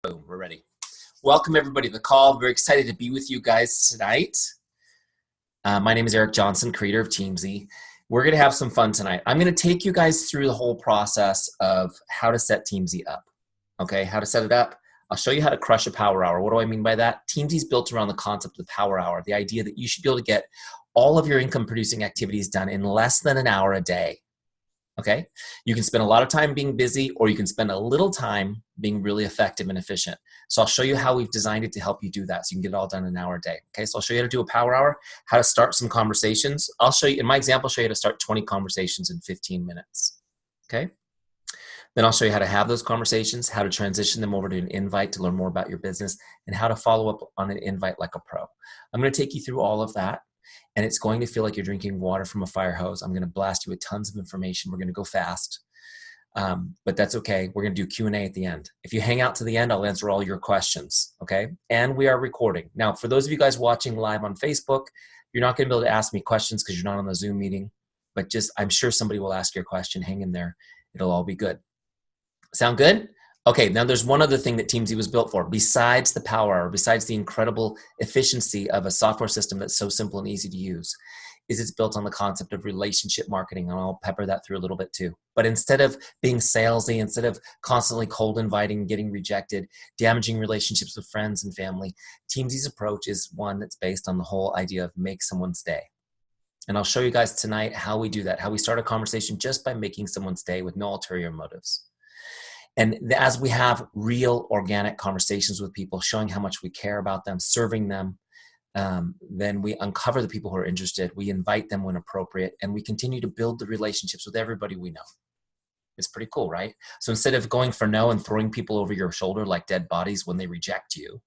Boom, we're ready. Welcome everybody to the call. Very excited to be with you guys tonight. My name is Eric Johnson, creator of Teamzy. We're going to have some fun tonight. I'm going to take you guys through the whole process of how to set Teamzy up. Okay, how to set it up. I'll show you how to crush a power hour. What do I mean by that? Teamzy's built around the concept of the power hour, the idea that you should be able to get all of your income producing activities done in less than an hour a day. Okay, you can spend a lot of time being busy, or you can spend a little time being really effective and efficient. So I'll show you how we've designed it to help you do that, so you can get it all done in an hour a day. Okay, so I'll show you how to do a power hour, how to start some conversations. I'll show you, in my example, I'll show you how to start 20 conversations in 15 minutes. Okay, then I'll show you how to have those conversations, how to transition them over to an invite to learn more about your business, and how to follow up on an invite like a pro. I'm going to take you through all of that. And it's going to feel like you're drinking water from a fire hose. I'm going to blast you with tons of information. We're going to go fast, but that's okay. We're going to do Q&A at the end. If you hang out to the end, I'll answer all your questions, okay? And we are recording. Now, for those of you guys watching live on Facebook, you're not going to be able to ask me questions because you're not on the Zoom meeting, but just I'm sure somebody will ask your question. Hang in there. It'll all be good. Sound good? Okay, now there's one other thing that Teamzy was built for. Besides the power hour, besides the incredible efficiency of a software system that's so simple and easy to use, is it's built on the concept of relationship marketing, and I'll pepper that through a little bit too. But instead of being salesy, instead of constantly cold inviting, getting rejected, damaging relationships with friends and family, Teamzy's approach is one that's based on the whole idea of make someone's day. And I'll show you guys tonight how we do that, how we start a conversation just by making someone's day with no ulterior motives. And as we have real organic conversations with people, showing how much we care about them, serving them, then we uncover the people who are interested, we invite them when appropriate, and we continue to build the relationships with everybody we know. It's pretty cool, right? So instead of going for no and throwing people over your shoulder like dead bodies when they reject you,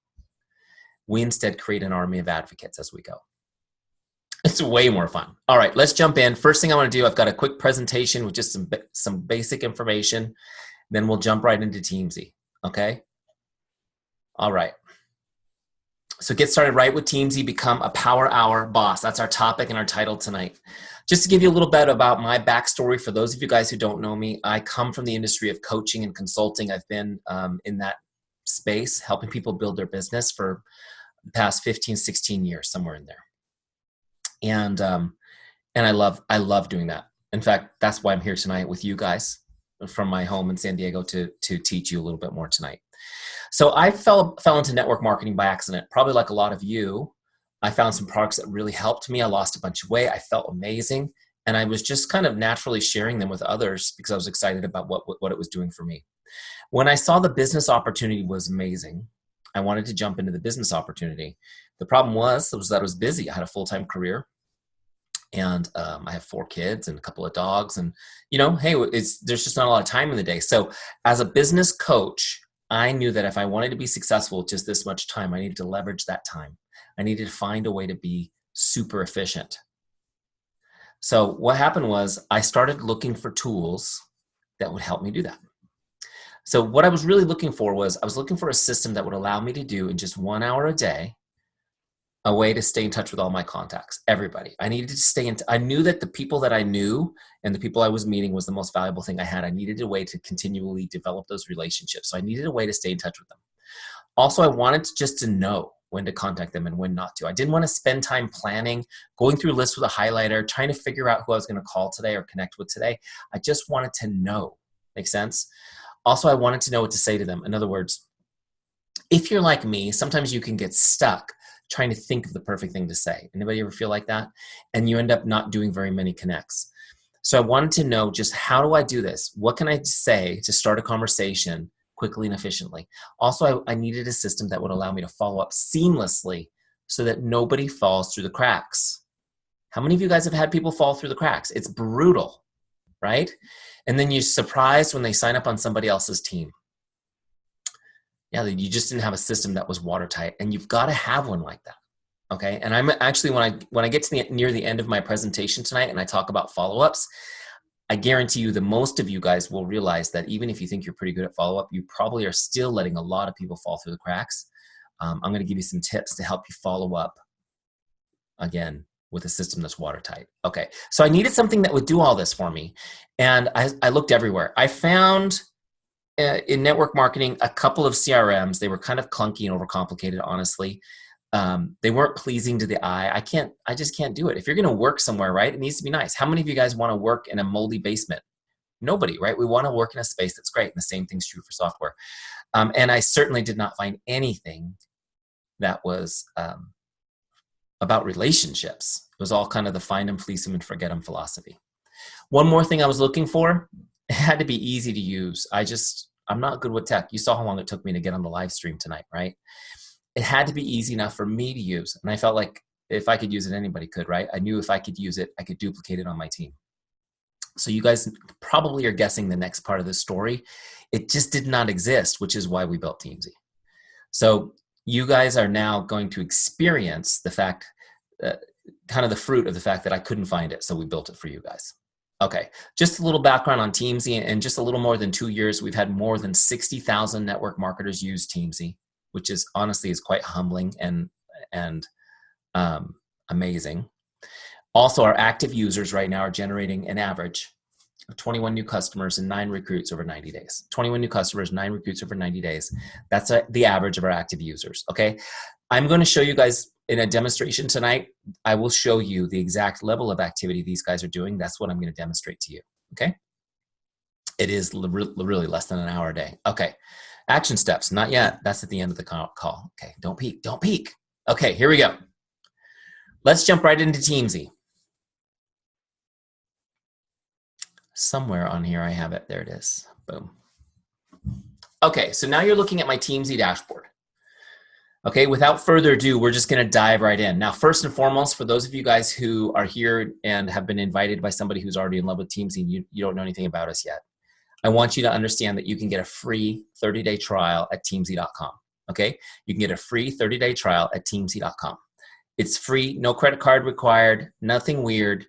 we instead create an army of advocates as we go. It's way more fun. All right, let's jump in. First thing I want to do, I've got a quick presentation with just some basic information. Then we'll jump right into Teamzy, okay? All right. So get started right with Teamzy, become a power hour boss. That's our topic and our title tonight. Just to give you a little bit about my backstory, for those of you guys who don't know me, I come from the industry of coaching and consulting. I've been in that space, helping people build their business for the past 15, 16 years, somewhere in there. And I love doing that. In fact, that's why I'm here tonight with you guys from my home in San Diego to teach you a little bit more tonight. So I fell into network marketing by accident. Probably like a lot of you, I found some products that really helped me. I lost a bunch of weight. I felt amazing. And I was just kind of naturally sharing them with others because I was excited about what it was doing for me. When I saw the business opportunity was amazing, I wanted to jump into the business opportunity. The problem was that I was busy. I had a full-time career. And I have 4 kids and a couple of dogs, and hey, there's just not a lot of time in the day. So as a business coach, I knew that if I wanted to be successful with just this much time, I needed to leverage that time. I needed to find a way to be super efficient. So what happened was I started looking for tools that would help me do that. So what I was really looking for was I was looking for a system that would allow me to do in just 1 hour a day, a way to stay in touch with all my contacts, everybody. I needed to stay in, I knew that the people that I knew and the people I was meeting was the most valuable thing I had. I needed a way to continually develop those relationships. So I needed a way to stay in touch with them. Also, I wanted just to know when to contact them and when not to. I didn't want to spend time planning, going through lists with a highlighter, trying to figure out who I was going to call today or connect with today. I just wanted to know. Make sense? Also, I wanted to know what to say to them. In other words, if you're like me, sometimes you can get stuck trying to think of the perfect thing to say. Anybody ever feel like that? And you end up not doing very many connects. So I wanted to know just how do I do this? What can I say to start a conversation quickly and efficiently? Also, I needed a system that would allow me to follow up seamlessly so that nobody falls through the cracks. How many of you guys have had people fall through the cracks? It's brutal, right? And then you're surprised when they sign up on somebody else's team. Yeah, you just didn't have a system that was watertight, and you've got to have one like that. Okay, and I'm actually when I get to near the end of my presentation tonight, and I talk about follow-ups, I guarantee you that most of you guys will realize that even if you think you're pretty good at follow-up, you probably are still letting a lot of people fall through the cracks. I'm going to give you some tips to help you follow up again with a system that's watertight. Okay, so I needed something that would do all this for me, and I looked everywhere. I found in network marketing, a couple of CRMs. They were kind of clunky and overcomplicated, honestly. They weren't pleasing to the eye. I just can't do it. If you're going to work somewhere, right, it needs to be nice. How many of you guys want to work in a moldy basement? Nobody, right? We want to work in a space that's great. And the same thing's true for software. And I certainly did not find anything that was about relationships. It was all kind of the find them, fleece them, and forget them philosophy. One more thing I was looking for, it had to be easy to use. I'm not good with tech. You saw how long it took me to get on the live stream tonight, right? It had to be easy enough for me to use. And I felt like if I could use it, anybody could, right? I knew if I could use it, I could duplicate it on my team. So you guys probably are guessing the next part of the story. It just did not exist, which is why we built Teamzy. So you guys are now going to experience the fact, kind of the fruit of the fact that I couldn't find it. So we built it for you guys. Okay, just a little background on Teamzy. In just a little more than 2 years, we've had more than 60,000 network marketers use Teamzy, which is honestly quite humbling and amazing. Also, our active users right now are generating an average of 21 new customers and 9 recruits over 90 days. 21 new customers, 9 recruits over 90 days. That's the average of our active users, okay? I'm going to show you guys in a demonstration tonight. I will show you the exact level of activity these guys are doing. That's what I'm going to demonstrate to you, okay? It is really less than an hour a day. Okay, action steps, not yet. That's at the end of the call. Okay, don't peek, don't peek. Okay, here we go. Let's jump right into Teamzy. Somewhere on here I have it. There it is. Boom. Okay, so now you're looking at my Teamzy dashboard. Okay, without further ado, we're just going to dive right in. Now, first and foremost, for those of you guys who are here and have been invited by somebody who's already in love with Teamzy and you don't know anything about us yet, I want you to understand that you can get a free 30-day trial at Teamzy.com. Okay, you can get a free 30-day trial at Teamzy.com. It's free, no credit card required, nothing weird.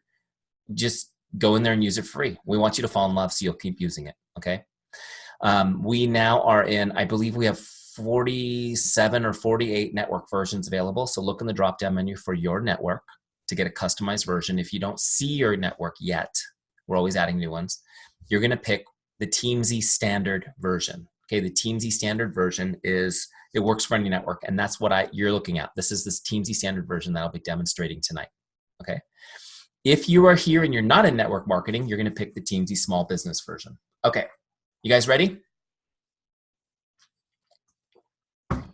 Just go in there and use it free. We want you to fall in love so you'll keep using it, okay? We now are in, I believe we have 47 or 48 network versions available. So look in the drop-down menu for your network to get a customized version. If you don't see your network yet, we're always adding new ones. You're gonna pick the Teamzy standard version. Okay, the Teamzy standard version it works for any network, and that's what you're looking at. This is this Teamzy standard version that I'll be demonstrating tonight, okay? If you are here and you're not in network marketing, you're gonna pick the Teamzy small business version. Okay, you guys ready?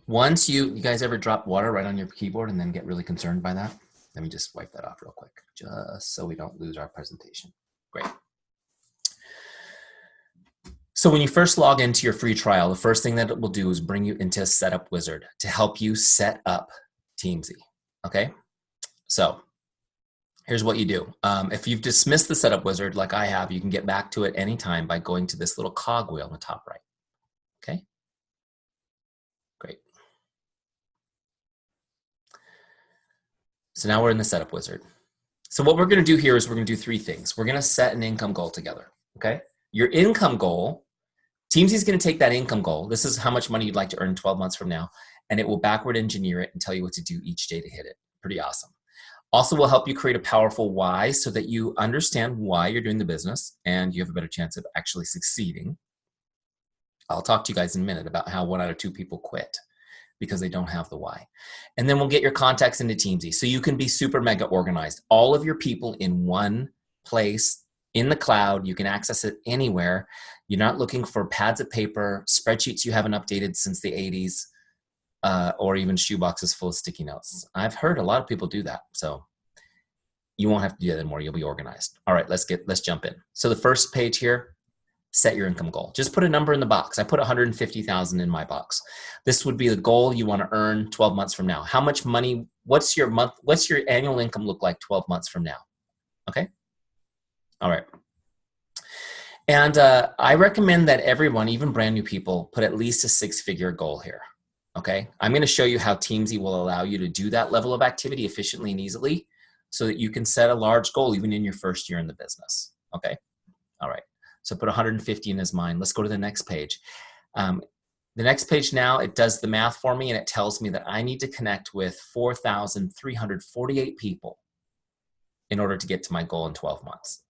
Once you guys ever drop water right on your keyboard and then get really concerned by that? Let me just wipe that off real quick, just so we don't lose our presentation. Great. So when you first log into your free trial, the first thing that it will do is bring you into a setup wizard to help you set up Teamzy, okay? So here's what you do. If you've dismissed the setup wizard like I have, you can get back to it anytime by going to this little cogwheel on the top right, okay? Great. So now we're in the setup wizard. So what we're gonna do here is we're gonna do 3 things. We're gonna set an income goal together, okay? Your income goal, Teamzy is gonna take that income goal. This is how much money you'd like to earn 12 months from now, and it will backward engineer it and tell you what to do each day to hit it. Pretty awesome. Also will help you create a powerful why so that you understand why you're doing the business and you have a better chance of actually succeeding. I'll talk to you guys in a minute about how 1 out of 2 people quit because they don't have the why. And then we'll get your contacts into Teamzy so you can be super mega organized. All of your people in one place in the cloud. You can access it anywhere. You're not looking for pads of paper, spreadsheets you haven't updated since the 80s, or even shoeboxes full of sticky notes. I've heard a lot of people do that. So you won't have to do that anymore. You'll be organized. All right, let's jump in. So the first page here, set your income goal. Just put a number in the box. I put 150,000 in my box. This would be the goal you want to earn 12 months from now. How much money, what's your annual income look like 12 months from now? Okay? All right. And I recommend that everyone, even brand new people, put at least a 6-figure goal here. Okay? I'm going to show you how Teamzy will allow you to do that level of activity efficiently and easily so that you can set a large goal even in your first year in the business. Okay? All right. So put 150 in his mind. Let's go to the next page. The next page now, it does the math for me and it tells me that I need to connect with 4,348 people in order to get to my goal in 12 months.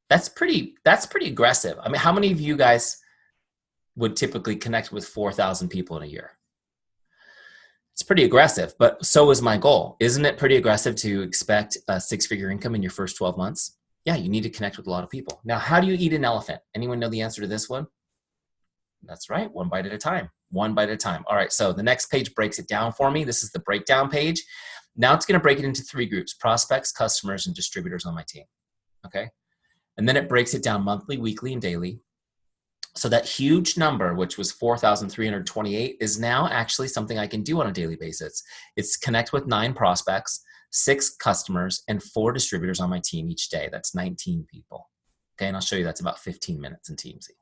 That's pretty aggressive. I mean, how many of you guys would typically connect with 4,000 people in a year. It's pretty aggressive, but so is my goal. Isn't it pretty aggressive to expect a 6-figure income in your first 12 months? Yeah, you need to connect with a lot of people. Now, how do you eat an elephant? Anyone know the answer to this one? That's right, one bite at a time. One bite at a time. All right, so the next page breaks it down for me. This is the breakdown page. Now it's going to break it into 3 groups: prospects, customers, and distributors on my team. Okay? And then it breaks it down monthly, weekly, and daily. So that huge number, which was 4,328, is now actually something I can do on a daily basis. It's connect with 9 prospects, 6 customers, and 4 distributors on my team each day. That's 19 people. Okay, and I'll show you that's about 15 minutes in Teamzy.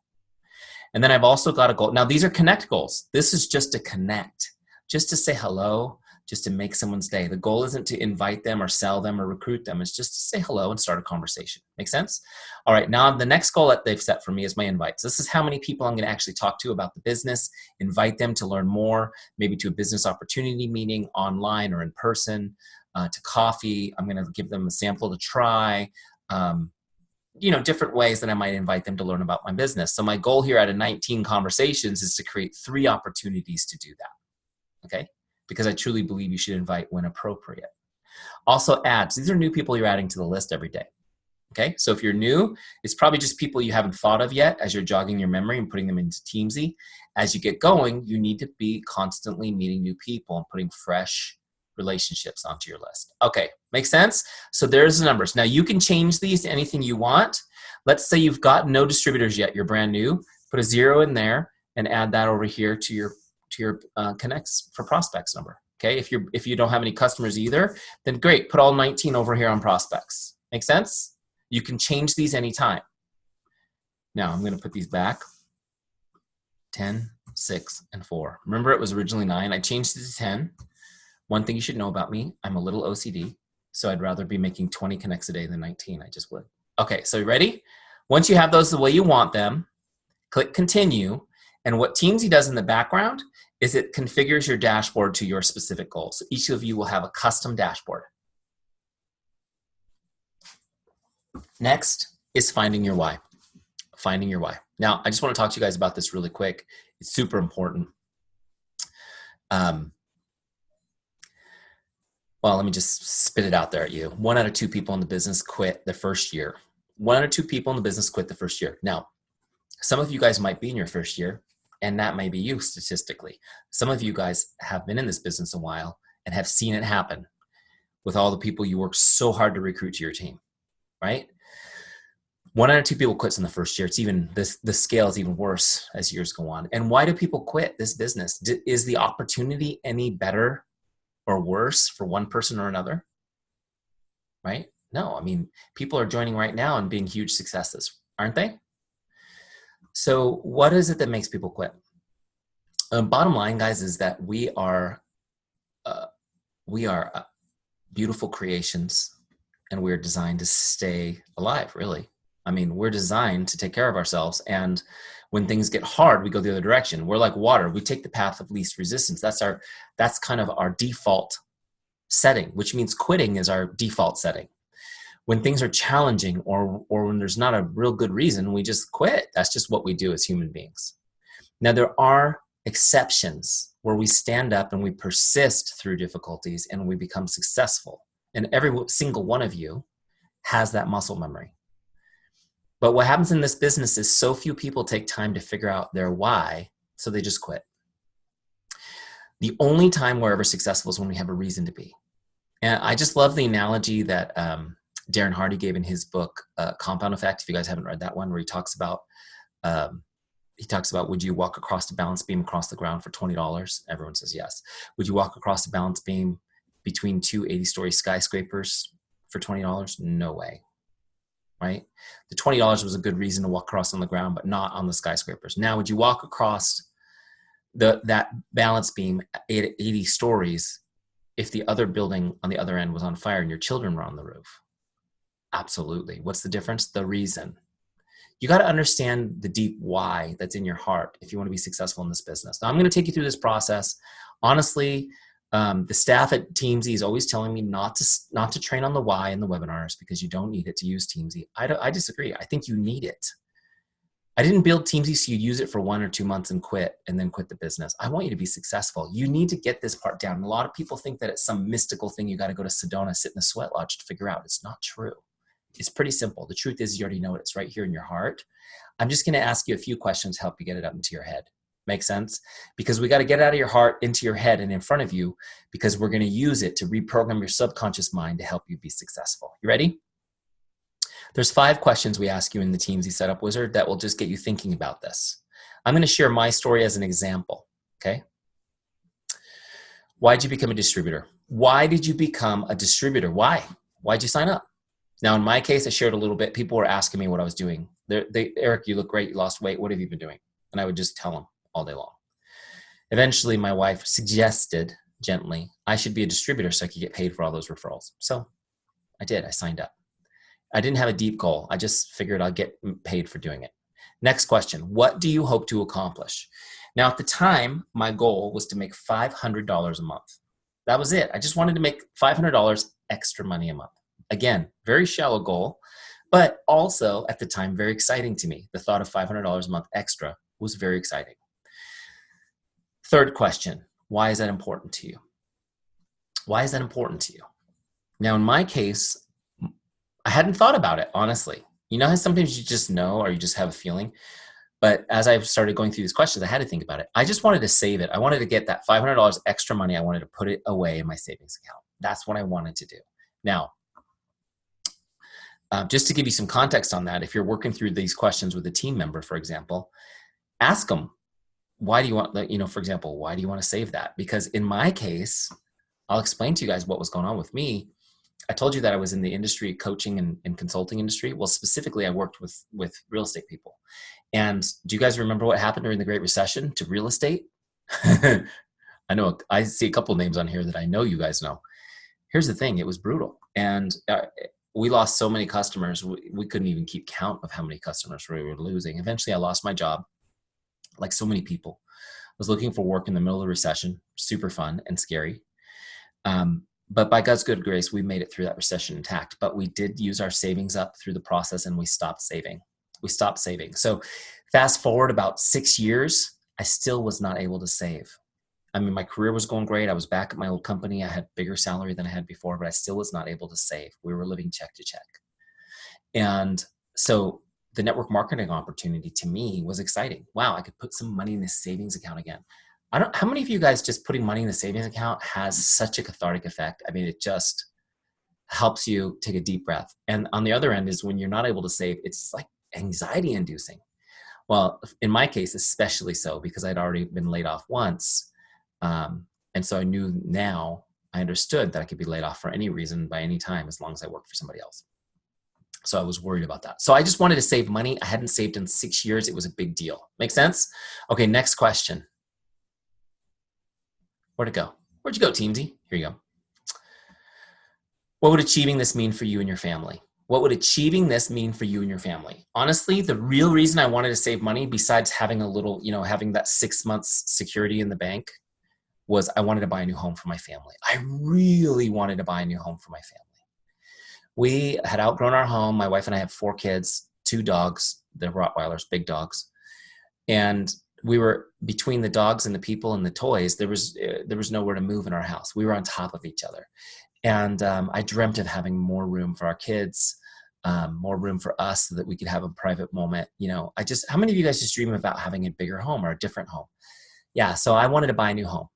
And then I've also got a goal. Now, these are connect goals. This is just to connect, just to say hello, just to make someone's day. The goal isn't to invite them or sell them or recruit them. It's just to say hello and start a conversation. Make sense? All right, now the next goal that they've set for me is my invites. This is how many people I'm going to actually talk to about the business, invite them to learn more, maybe to a business opportunity meeting online or in person, to coffee. I'm going to give them a sample to try. Different ways that I might invite them to learn about my business. So my goal here out of 19 conversations is to create 3 opportunities to do that, okay? Because I truly believe you should invite when appropriate. Also ads. These are new people you're adding to the list every day, okay? So if you're new, it's probably just people you haven't thought of yet as you're jogging your memory and putting them into Teamzy. As you get going, you need to be constantly meeting new people and putting fresh relationships onto your list. Okay, makes sense? So there's the numbers. Now you can change these to anything you want. Let's say you've got no distributors yet. You're brand new. Put a 0 in there and add that over here to your connects for prospects number. Okay, if you don't have any customers either, then great. Put all 19 over here on prospects. Make sense? You can change these anytime. Now I'm going to put these back. 10, 6, and 4. Remember it was originally 9. I changed it to 10. One thing you should know about me, I'm a little OCD, so I'd rather be making 20 connects a day than 19. I just would. Okay, so you ready? Once you have those the way you want them, click continue. And what Teamzy does in the background is it configures your dashboard to your specific goals. So each of you will have a custom dashboard. Next is finding your why. Finding your why. Now, I just want to talk to you guys about this really quick. It's super important. Well, let me just spit it out there at you. 1 out of 2 people in the business quit the first year. 1 out of 2 people in the business quit the first year. Now, some of you guys might be in your first year, and that may be you statistically. Some of you guys have been in this business a while and have seen it happen with all the people you worked so hard to recruit to your team, right? 1 out of 2 people quits in the first year. It's even, the scale is even worse as years go on. And why do people quit this business? Is the opportunity any better or worse for one person or another, right? No, I mean, people are joining right now and being huge successes, aren't they? So what is it that makes people quit? Bottom line, guys, is that we are beautiful creations, and we're designed to stay alive, really. I mean, we're designed to take care of ourselves, and when things get hard, we go the other direction. We're like water. We take the path of least resistance. That's kind of our default setting, which means quitting is our default setting. When things are challenging or when there's not a real good reason, we just quit. That's just what we do as human beings. Now, there are exceptions where we stand up and we persist through difficulties and we become successful. And every single one of you has that muscle memory. But what happens in this business is so few people take time to figure out their why, so they just quit. The only time we're ever successful is when we have a reason to be. And I just love the analogy that Darren Hardy gave in his book, Compound Effect. If you guys haven't read that one, where he talks about, would you walk across the balance beam across the ground for $20? Everyone says yes. Would you walk across the balance beam between 2 80-story skyscrapers for $20? No way. Right? The $20 was a good reason to walk across on the ground, but not on the skyscrapers. Now, would you walk across that balance beam at 80 stories if the other building on the other end was on fire and your children were on the roof? Absolutely. What's the difference? The reason. You got to understand the deep why that's in your heart if you want to be successful in this business. Now, I'm going to take you through this process. Honestly, the staff at Teamzy is always telling me not to train on the why in the webinars because you don't need it to use Teamzy. I disagree. I think you need it. I didn't build Teamzy so you use it for 1 or 2 months and quit and then quit the business. I want you to be successful. You need to get this part down. A lot of people think that it's some mystical thing you got to go to Sedona, sit in the sweat lodge to figure out. It's not true. It's pretty simple. The truth is you already know it. It's right here in your heart. I'm just going to ask you a few questions to help you get it up into your head. Make sense? Because we got to get it out of your heart into your head and in front of you, because we're going to use it to reprogram your subconscious mind to help you be successful. You ready? There's 5 questions we ask you in the Teamzy Setup Wizard that will just get you thinking about this. I'm going to share my story as an example, okay? Why'd you become a distributor? Why did you become a distributor? Why? Why'd you sign up? Now, in my case, I shared a little bit. People were asking me what I was doing. Eric, you look great. You lost weight. What have you been doing? And I would just tell them all day long. Eventually, my wife suggested gently, I should be a distributor so I could get paid for all those referrals. So I did. I signed up. I didn't have a deep goal. I just figured I'd get paid for doing it. Next question. What do you hope to accomplish? Now, at the time, my goal was to make $500 a month. That was it. I just wanted to make $500 extra money a month. Again, very shallow goal, but also at the time, very exciting to me. The thought of $500 a month extra was very exciting. Third question. Why is that important to you? Why is that important to you? Now, in my case, I hadn't thought about it, honestly. You know how sometimes you just know or you just have a feeling? But as I started going through these questions, I had to think about it. I just wanted to save it. I wanted to get that $500 extra money. I wanted to put it away in my savings account. That's what I wanted to do. Now, just to give you some context on that, if you're working through these questions with a team member, for example, ask them, why do you want, you know, for example, why do you want to save that? Because in my case, I'll explain to you guys what was going on with me. I told you that I was in the industry, coaching and consulting industry. Well, specifically, I worked with real estate people. And do you guys remember what happened during the Great Recession to real estate? I know I see a couple names on here that I know you guys know. Here's the thing. It was brutal. And we lost so many customers. We couldn't even keep count of how many customers we were losing. Eventually, I lost my job, like so many people. I was looking for work in the middle of the recession. Super fun and scary. But by God's good grace, we made it through that recession intact. But we did use our savings up through the process, and we stopped saving. So fast forward about 6 years, I still was not able to save. I mean, my career was going great. I was back at my old company. I had bigger salary than I had before, but I still was not able to save. We were living check to check. And so the network marketing opportunity to me was exciting. Wow, I could put some money in this savings account again. How many of you guys just putting money in the savings account has such a cathartic effect? I mean, it just helps you take a deep breath. And on the other end is when you're not able to save, it's like anxiety inducing. Well, in my case, especially so because I'd already been laid off once. And so I knew now, I understood that I could be laid off for any reason by any time as long as I worked for somebody else. So I was worried about that. So I just wanted to save money. I hadn't saved in 6 years. It was a big deal. Make sense? Okay, next question. Where'd it go? Where'd you go, Teamzy? Here you go. What would achieving this mean for you and your family? What would achieving this mean for you and your family? Honestly, the real reason I wanted to save money, besides having a little, having that 6 months security in the bank, was I wanted to buy a new home for my family. I really wanted to buy a new home for my family. We had outgrown our home. My wife and I have 4 kids, 2 dogs. They're Rottweilers, big dogs. And we were between the dogs and the people and the toys. There was nowhere to move in our house. We were on top of each other. And I dreamt of having more room for our kids, more room for us so that we could have a private moment. How many of you guys just dream about having a bigger home or a different home? Yeah, so I wanted to buy a new home.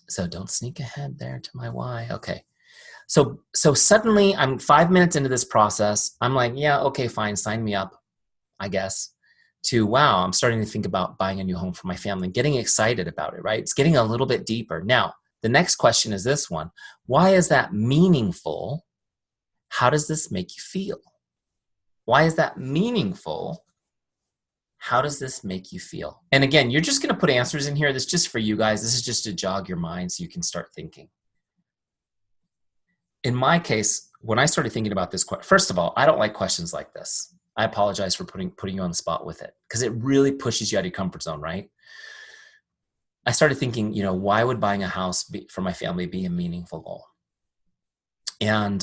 So don't sneak ahead there to my why. Okay. So suddenly I'm 5 minutes into this process. I'm like, yeah, okay, fine. Sign me up, I guess. To, wow, I'm starting to think about buying a new home for my family, getting excited about it, right? It's getting a little bit deeper. Now, the next question is this one. Why is that meaningful? How does this make you feel? Why is that meaningful? How does this make you feel? And again, you're just going to put answers in here. This is just for you guys. This is just to jog your mind so you can start thinking. In my case, when I started thinking about this, first of all, I don't like questions like this. I apologize for putting you on the spot with it because it really pushes you out of your comfort zone, right? I started thinking, why would buying a house for my family be a meaningful goal? And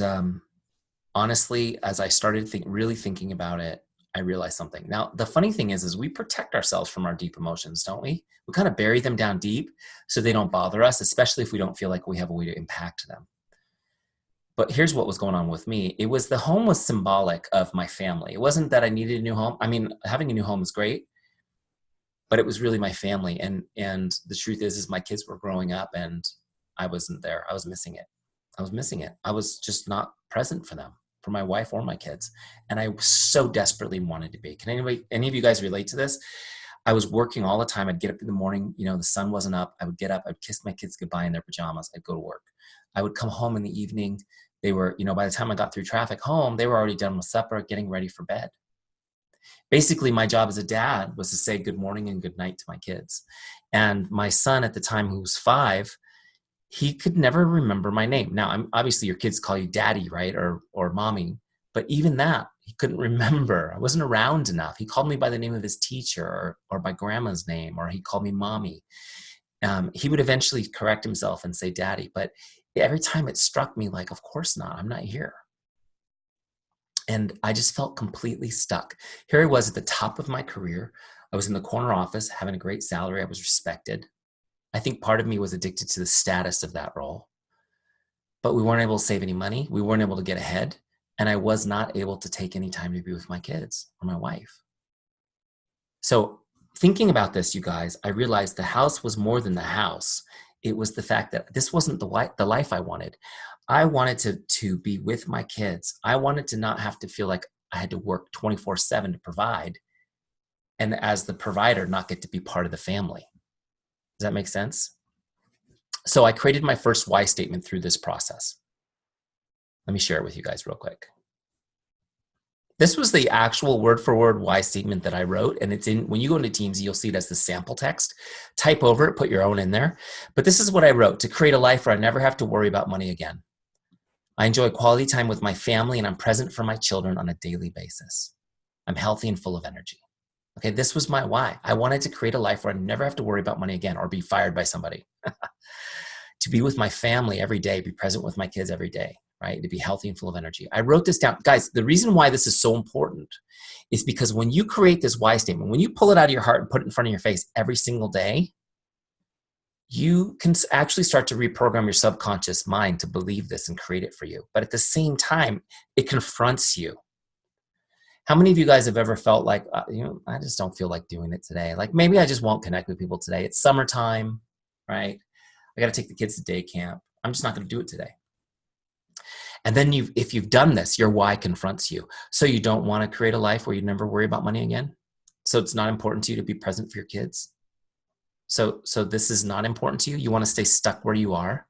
honestly, as I started really thinking about it, I realized something. Now, the funny thing is we protect ourselves from our deep emotions, don't we? We kind of bury them down deep so they don't bother us, especially if we don't feel like we have a way to impact them. But here's what was going on with me. It was the home was symbolic of my family. It wasn't that I needed a new home. I mean, having a new home is great, but it was really my family. And the truth is my kids were growing up and I wasn't there. I was missing it. I was just not present for them, for my wife or my kids. And I so desperately wanted to be. Can any of you guys relate to this? I was working all the time. I'd get up in the morning, the sun wasn't up. I would get up, I'd kiss my kids goodbye in their pajamas. I'd go to work. I would come home in the evening. They were, by the time I got through traffic home, they were already done with supper, getting ready for bed. Basically, my job as a dad was to say good morning and good night to my kids. And my son at the time, who was 5, he could never remember my name. Now, obviously your kids call you daddy, right? Or mommy. But even that, he couldn't remember. I wasn't around enough. He called me by the name of his teacher or by grandma's name, or he called me mommy. He would eventually correct himself and say daddy. But every time it struck me like, of course not, I'm not here. And I just felt completely stuck. Here I was at the top of my career. I was in the corner office, having a great salary. I was respected. I think part of me was addicted to the status of that role. But we weren't able to save any money. We weren't able to get ahead. And I was not able to take any time to be with my kids or my wife. So thinking about this, you guys, I realized the house was more than the house. It was the fact that this wasn't the life I wanted. I wanted to be with my kids. I wanted to not have to feel like I had to work 24/7 to provide. And as the provider, not get to be part of the family. Does that make sense? So I created my first why statement through this process. Let me share it with you guys real quick. This was the actual word for word why statement that I wrote. And it's when you go into Teamzy, you'll see it as the sample text. Type over it, put your own in there. But this is what I wrote: to create a life where I never have to worry about money again. I enjoy quality time with my family and I'm present for my children on a daily basis. I'm healthy and full of energy. Okay, this was my why. I wanted to create a life where I never have to worry about money again or be fired by somebody. To be with my family every day, be present with my kids every day, right? To be healthy and full of energy. I wrote this down. Guys, the reason why this is so important is because when you create this why statement, when you pull it out of your heart and put it in front of your face every single day, you can actually start to reprogram your subconscious mind to believe this and create it for you. But at the same time, it confronts you. How many of you guys have ever felt like, I just don't feel like doing it today? Like maybe I just won't connect with people today. It's summertime, right? I got to take the kids to day camp. I'm just not going to do it today. And then if you've done this, your why confronts you. So you don't want to create a life where you never worry about money again. So it's not important to you to be present for your kids. So this is not important to you. You want to stay stuck where you are.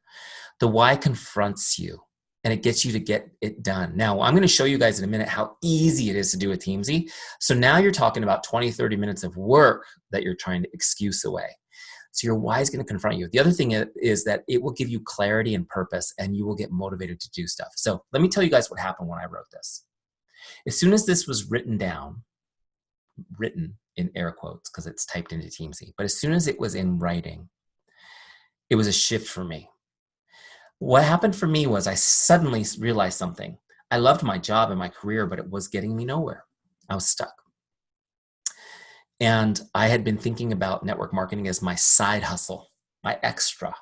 The why confronts you and it gets you to get it done. Now, I'm going to show you guys in a minute how easy it is to do with Teamzy. So now you're talking about 20, 30 minutes of work that you're trying to excuse away. So your why is going to confront you. The other thing is that it will give you clarity and purpose and you will get motivated to do stuff. So let me tell you guys what happened when I wrote this. As soon as this was written down, written in air quotes because it's typed into Teamzy, but as soon as it was in writing, it was a shift for me. What happened for me was I suddenly realized something. I loved my job and my career, but it was getting me nowhere. I was stuck. And I had been thinking about network marketing as my side hustle, my extra.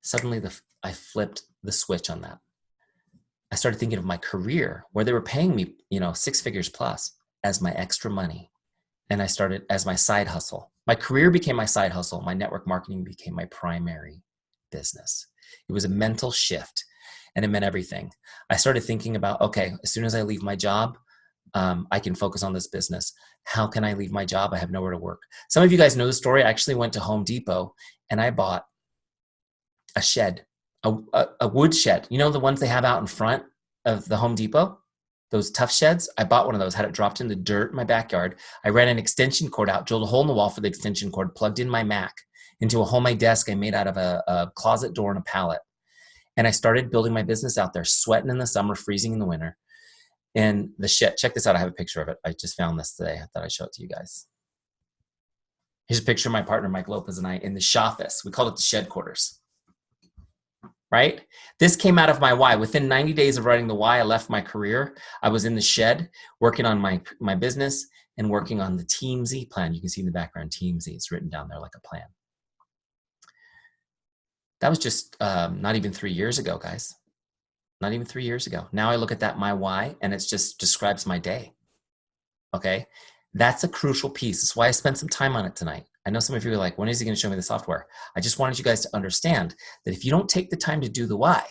Suddenly, I flipped the switch on that. I started thinking of my career where they were paying me, 6 figures plus as my extra money. And I started as my side hustle. My career became my side hustle. My network marketing became my primary business. It was a mental shift and it meant everything. I started thinking about, okay, as soon as I leave my job, I can focus on this business. How can I leave my job? I have nowhere to work. Some of you guys know the story. I actually went to Home Depot and I bought a shed, a wood shed. You know the ones they have out in front of the Home Depot? Those tough sheds? I bought one of those, had it dropped in the dirt in my backyard. I ran an extension cord out, drilled a hole in the wall for the extension cord, plugged in my Mac into a homemade desk I made out of a closet door and a pallet. And I started building my business out there, sweating in the summer, freezing in the winter. And the shed, check this out. I have a picture of it. I just found this today. I thought I'd show it to you guys. Here's a picture of my partner, Mike Lopez, and I in the shoffice. We call it the shed quarters. right? This came out of my why. Within 90 days of writing the why, I left my career. I was in the shed working on my business and working on the Teamzy plan. You can see in the background, Teamzy. It's written down there like a plan. That was just not even 3 years ago, guys. Not even 3 years ago. Now I look at that, my why, and it just describes my day. Okay? That's a crucial piece. That's why I spent some time on it tonight. I know some of you are like, when is he going to show me the software? I just wanted you guys to understand that if you don't take the time to do the why,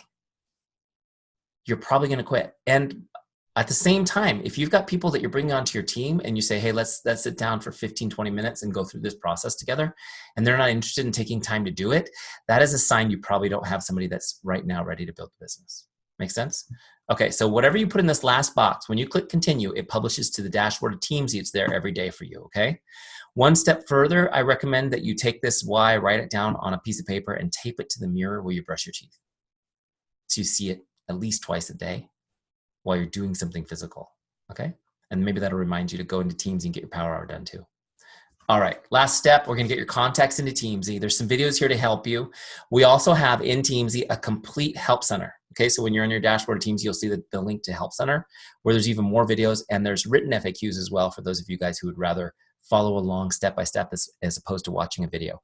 you're probably going to quit. And at the same time, if you've got people that you're bringing onto your team and you say, hey, let's sit down for 15, 20 minutes and go through this process together, and they're not interested in taking time to do it, that is a sign you probably don't have somebody that's right now ready to build a business. Make sense? Okay, so whatever you put in this last box, when you click continue, it publishes to the dashboard of Teamzy. It's there every day for you, okay? One step further, I recommend that you take this why, write it down on a piece of paper, and tape it to the mirror where you brush your teeth. So you see it at least twice a day while you're doing something physical, okay? And maybe that'll remind you to go into Teamzy and get your power hour done too. All right, last step, we're gonna get your contacts into Teamzy. There's some videos here to help you. We also have in Teamzy a complete help center. Okay, so when you're on your dashboard of Teamzy, you'll see the link to Help Center, where there's even more videos, and there's written FAQs as well for those of you guys who would rather follow along step by step as opposed to watching a video.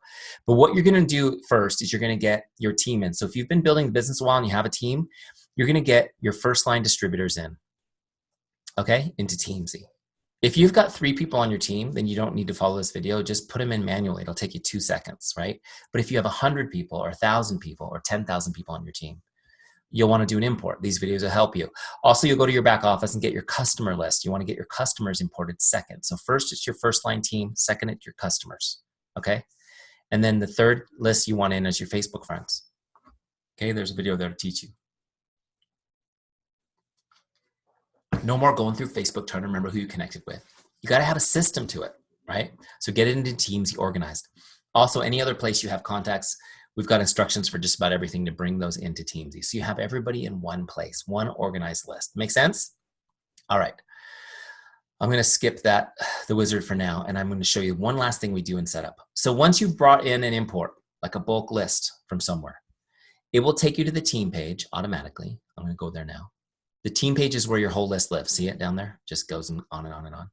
But what you're gonna do first is you're gonna get your team in. So if you've been building the business a while and you have a team, you're gonna get your first line distributors in, okay, into Teamzy. If you've got 3 people on your team, then you don't need to follow this video. Just put them in manually. It'll take you 2 seconds, right? But if you have 100 people or 1,000 people or 10,000 people on your team, you'll want to do an import. These videos will help you. Also, you'll go to your back office and get your customer list. You want to get your customers imported second. So first, it's your first line team. Second, it's your customers, okay? And then the third list you want in is your Facebook friends. Okay, there's a video there to teach you. No more going through Facebook trying to remember who you connected with. You got to have a system to it, right? So get it into Teamzy organized. Also, any other place you have contacts, we've got instructions for just about everything to bring those into Teamzy. So you have everybody in one place, one organized list. Make sense? All right. I'm going to skip the wizard for now, and I'm going to show you one last thing we do in setup. So once you've brought in an import, like a bulk list from somewhere, it will take you to the team page automatically. I'm going to go there now. The team page is where your whole list lives. See it down there? Just goes on and on and on.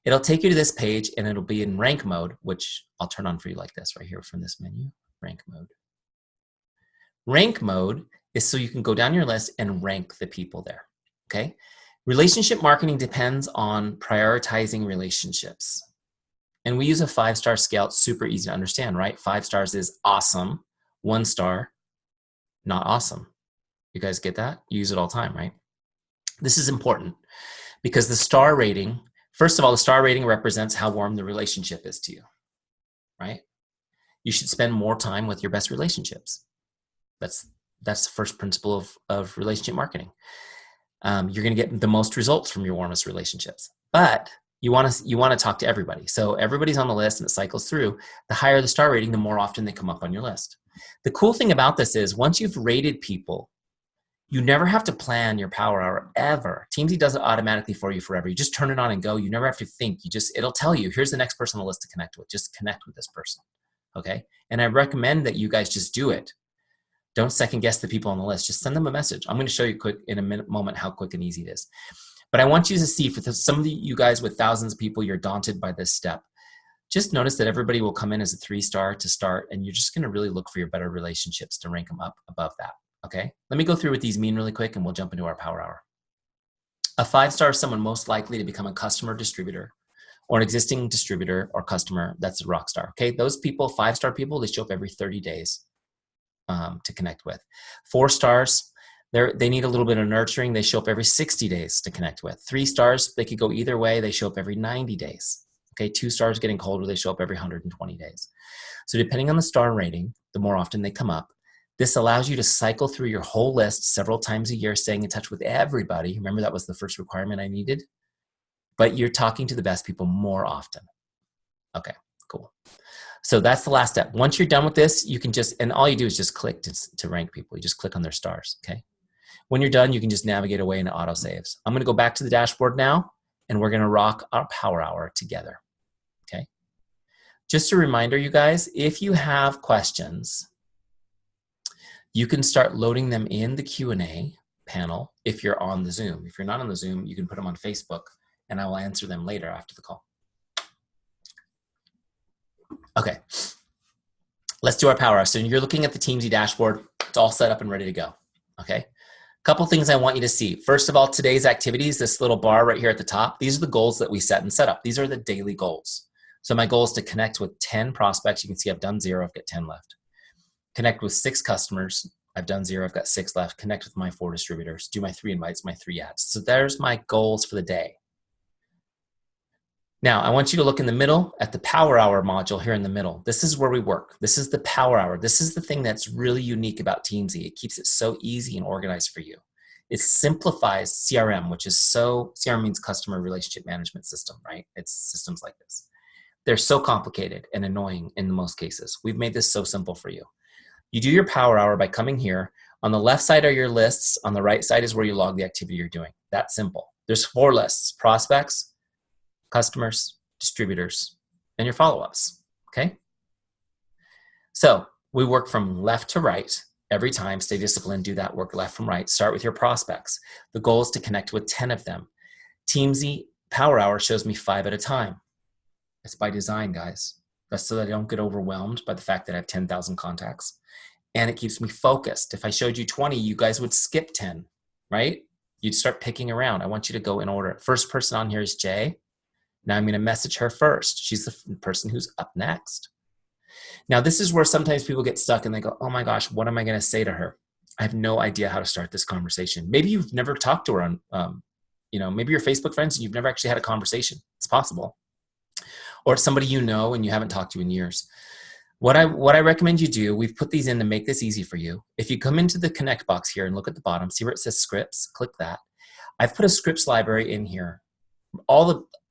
It'll take you to this page, and it'll be in rank mode, which I'll turn on for you like this right here from this menu, rank mode. Rank mode is so you can go down your list and rank the people there, okay? Relationship marketing depends on prioritizing relationships. And we use a 5-star scale. It's super easy to understand, right? 5 stars is awesome. 1 star, not awesome. You guys get that? You use it all the time, right? This is important because the star rating, first of all, the star rating represents how warm the relationship is to you, right? You should spend more time with your best relationships. That's the first principle of relationship marketing. You're going to get the most results from your warmest relationships, but you want to talk to everybody. So everybody's on the list and it cycles through. The higher the star rating, the more often they come up on your list. The cool thing about this is once you've rated people, you never have to plan your power hour ever. Teamzy does it automatically for you forever. You just turn it on and go. You never have to think. It'll tell you, here's the next person on the list to connect with. Just connect with this person, okay? And I recommend that you guys just do it. Don't second guess the people on the list. Just send them a message. I'm going to show you quick in a moment how quick and easy it is. But I want you to see, for some of you guys with thousands of people, you're daunted by this step. Just notice that everybody will come in as a 3-star to start, and you're just going to really look for your better relationships to rank them up above that. Okay, let me go through what these mean really quick and we'll jump into our power hour. A 5-star is someone most likely to become a customer distributor or an existing distributor or customer. That's a rock star. Okay, those people, 5-star people, they show up every 30 days to connect with. 4 stars, they need a little bit of nurturing. They show up every 60 days to connect with. 3 stars, they could go either way. They show up every 90 days. Okay, 2 stars getting colder, they show up every 120 days. So depending on the star rating, the more often they come up. This allows you to cycle through your whole list several times a year, staying in touch with everybody. Remember, that was the first requirement I needed. But you're talking to the best people more often. Okay, cool. So that's the last step. Once you're done with this, you can and all you do is just click to rank people. You just click on their stars, okay? When you're done, you can just navigate away and it auto saves. I'm gonna go back to the dashboard now, and we're gonna rock our power hour together, okay? Just a reminder, you guys, if you have questions, You can start loading them in the Q&A panel if you're on the Zoom. If you're not on the Zoom, you can put them on Facebook, and I will answer them later after the call. Okay, let's do our power hour. So you're looking at the Teamzy dashboard. It's all set up and ready to go, okay? Couple things I want you to see. First of all, today's activities, this little bar right here at the top, these are the goals that we set and set up. These are the daily goals. So my goal is to connect with 10 prospects. You can see I've done 0, I've got 10 left. Connect with 6 customers. I've done 0, I've got 6 left. Connect with my 4 distributors. Do my 3 invites, my 3 ads. So there's my goals for the day. Now, I want you to look in the middle at the Power Hour module here in the middle. This is where we work. This is the Power Hour. This is the thing that's really unique about Teamzy. It keeps it so easy and organized for you. It simplifies CRM, which is CRM means customer relationship management system, right? It's systems like this. They're so complicated and annoying in most cases. We've made this so simple for you. You do your Power Hour by coming here. On the left side are your lists. On the right side is where you log the activity you're doing. That's simple. There's 4 lists: prospects, customers, distributors, and your follow-ups, okay? So we work from left to right every time. Stay disciplined, do that work left from right. Start with your prospects. The goal is to connect with 10 of them. Teamzy Power Hour shows me 5 at a time. It's by design, guys. That's so that I don't get overwhelmed by the fact that I have 10,000 contacts. And it keeps me focused. If I showed you 20, you guys would skip 10, right? You'd start picking around. I want you to go in order. First person on here is Jay. Now I'm going to message her first. She's the person who's up next. Now this is where sometimes people get stuck and they go, oh my gosh, what am I going to say to her? I have no idea how to start this conversation. Maybe you've never talked to her on, maybe you're Facebook friends and you've never actually had a conversation. It's possible. Or it's somebody you know and you haven't talked to in years. What I recommend you do, we've put these in to make this easy for you. If you come into the connect box here and look at the bottom, see where it says scripts, click that. I've put a scripts library in here.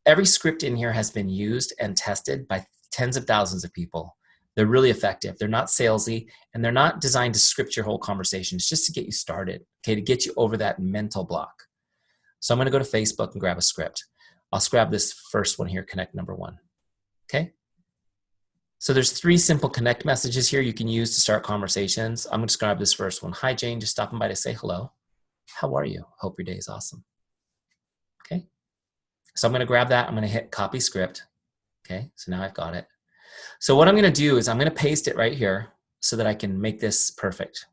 Every script in here has been used and tested by tens of thousands of people. They're really effective. They're not salesy, and they're not designed to script your whole conversation. It's just to get you started, okay, to get you over that mental block. So I'm going to go to Facebook and grab a script. I'll grab this first one here, connect number 1, okay? So there's 3 simple connect messages here you can use to start conversations. I'm going to grab this first one. Hi, Jane, just stopping by to say hello. How are you? Hope your day is awesome. Okay. So I'm going to grab that. I'm going to hit copy script. Okay, so now I've got it. So what I'm going to do is I'm going to paste it right here so that I can make this perfect.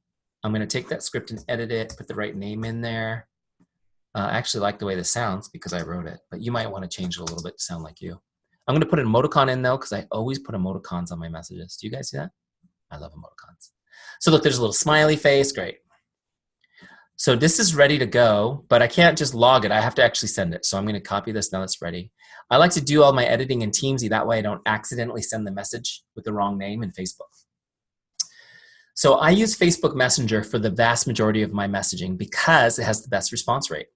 I'm going to take that script and edit it, put the right name in there. I actually like the way this sounds because I wrote it, but you might want to change it a little bit to sound like you. I'm going to put an emoticon in though because I always put emoticons on my messages. Do you guys see that? I love emoticons. So look, there's a little smiley face. Great. So this is ready to go, but I can't just log it. I have to actually send it. So I'm going to copy this now it's ready. I like to do all my editing in Teamzy. That way I don't accidentally send the message with the wrong name in Facebook. So I use Facebook Messenger for the vast majority of my messaging because it has the best response rate.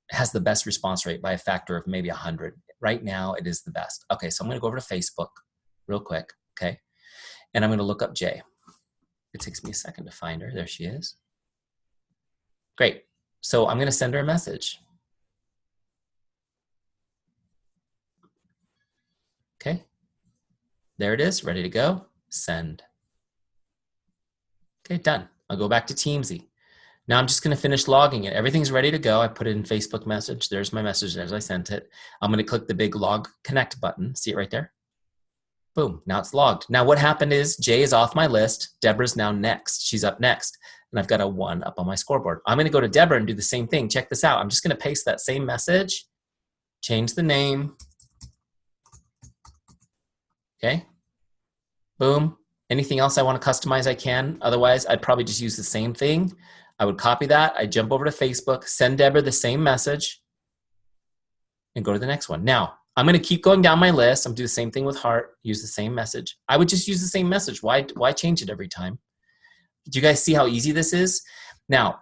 It has the best response rate by a factor of maybe 100. Right now it is the best. Okay, so I'm going to go over to Facebook real quick, okay? And I'm going to look up Jay. It takes me a second to find her. There she is. Great. So I'm going to send her a message. Okay. There it is, ready to go. Send. Okay, done. I'll go back to Teamzy. Now I'm just going to finish logging it. Everything's ready to go. I put it in Facebook message. There's my message as I sent it. I'm going to click the big log connect button. See it right there? Boom. Now it's logged. Now what happened is Jay is off my list. Deborah's now next. She's up next. And I've got a 1 up on my scoreboard. I'm going to go to Deborah and do the same thing. Check this out. I'm just going to paste that same message, change the name. Okay. Boom. Anything else I want to customize, I can. Otherwise, I'd probably just use the same thing. I would copy that. I'd jump over to Facebook, send Deborah the same message, and go to the next one. Now, I'm going to keep going down my list. I'm going to do the same thing with heart, use the same message. I would just use the same message. Why change it every time? Do you guys see how easy this is? Now,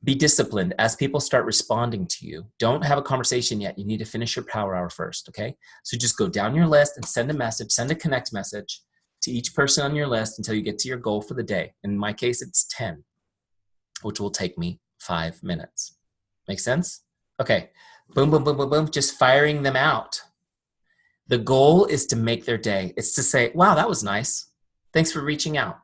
be disciplined as people start responding to you. Don't have a conversation yet. You need to finish your power hour first, okay? So just go down your list and send a message, send a connect message to each person on your list until you get to your goal for the day. In my case, it's 10, which will take me 5 minutes. Make sense? Okay, boom, boom, boom, boom, boom, just firing them out. The goal is to make their day. It's to say, wow, that was nice. Thanks for reaching out.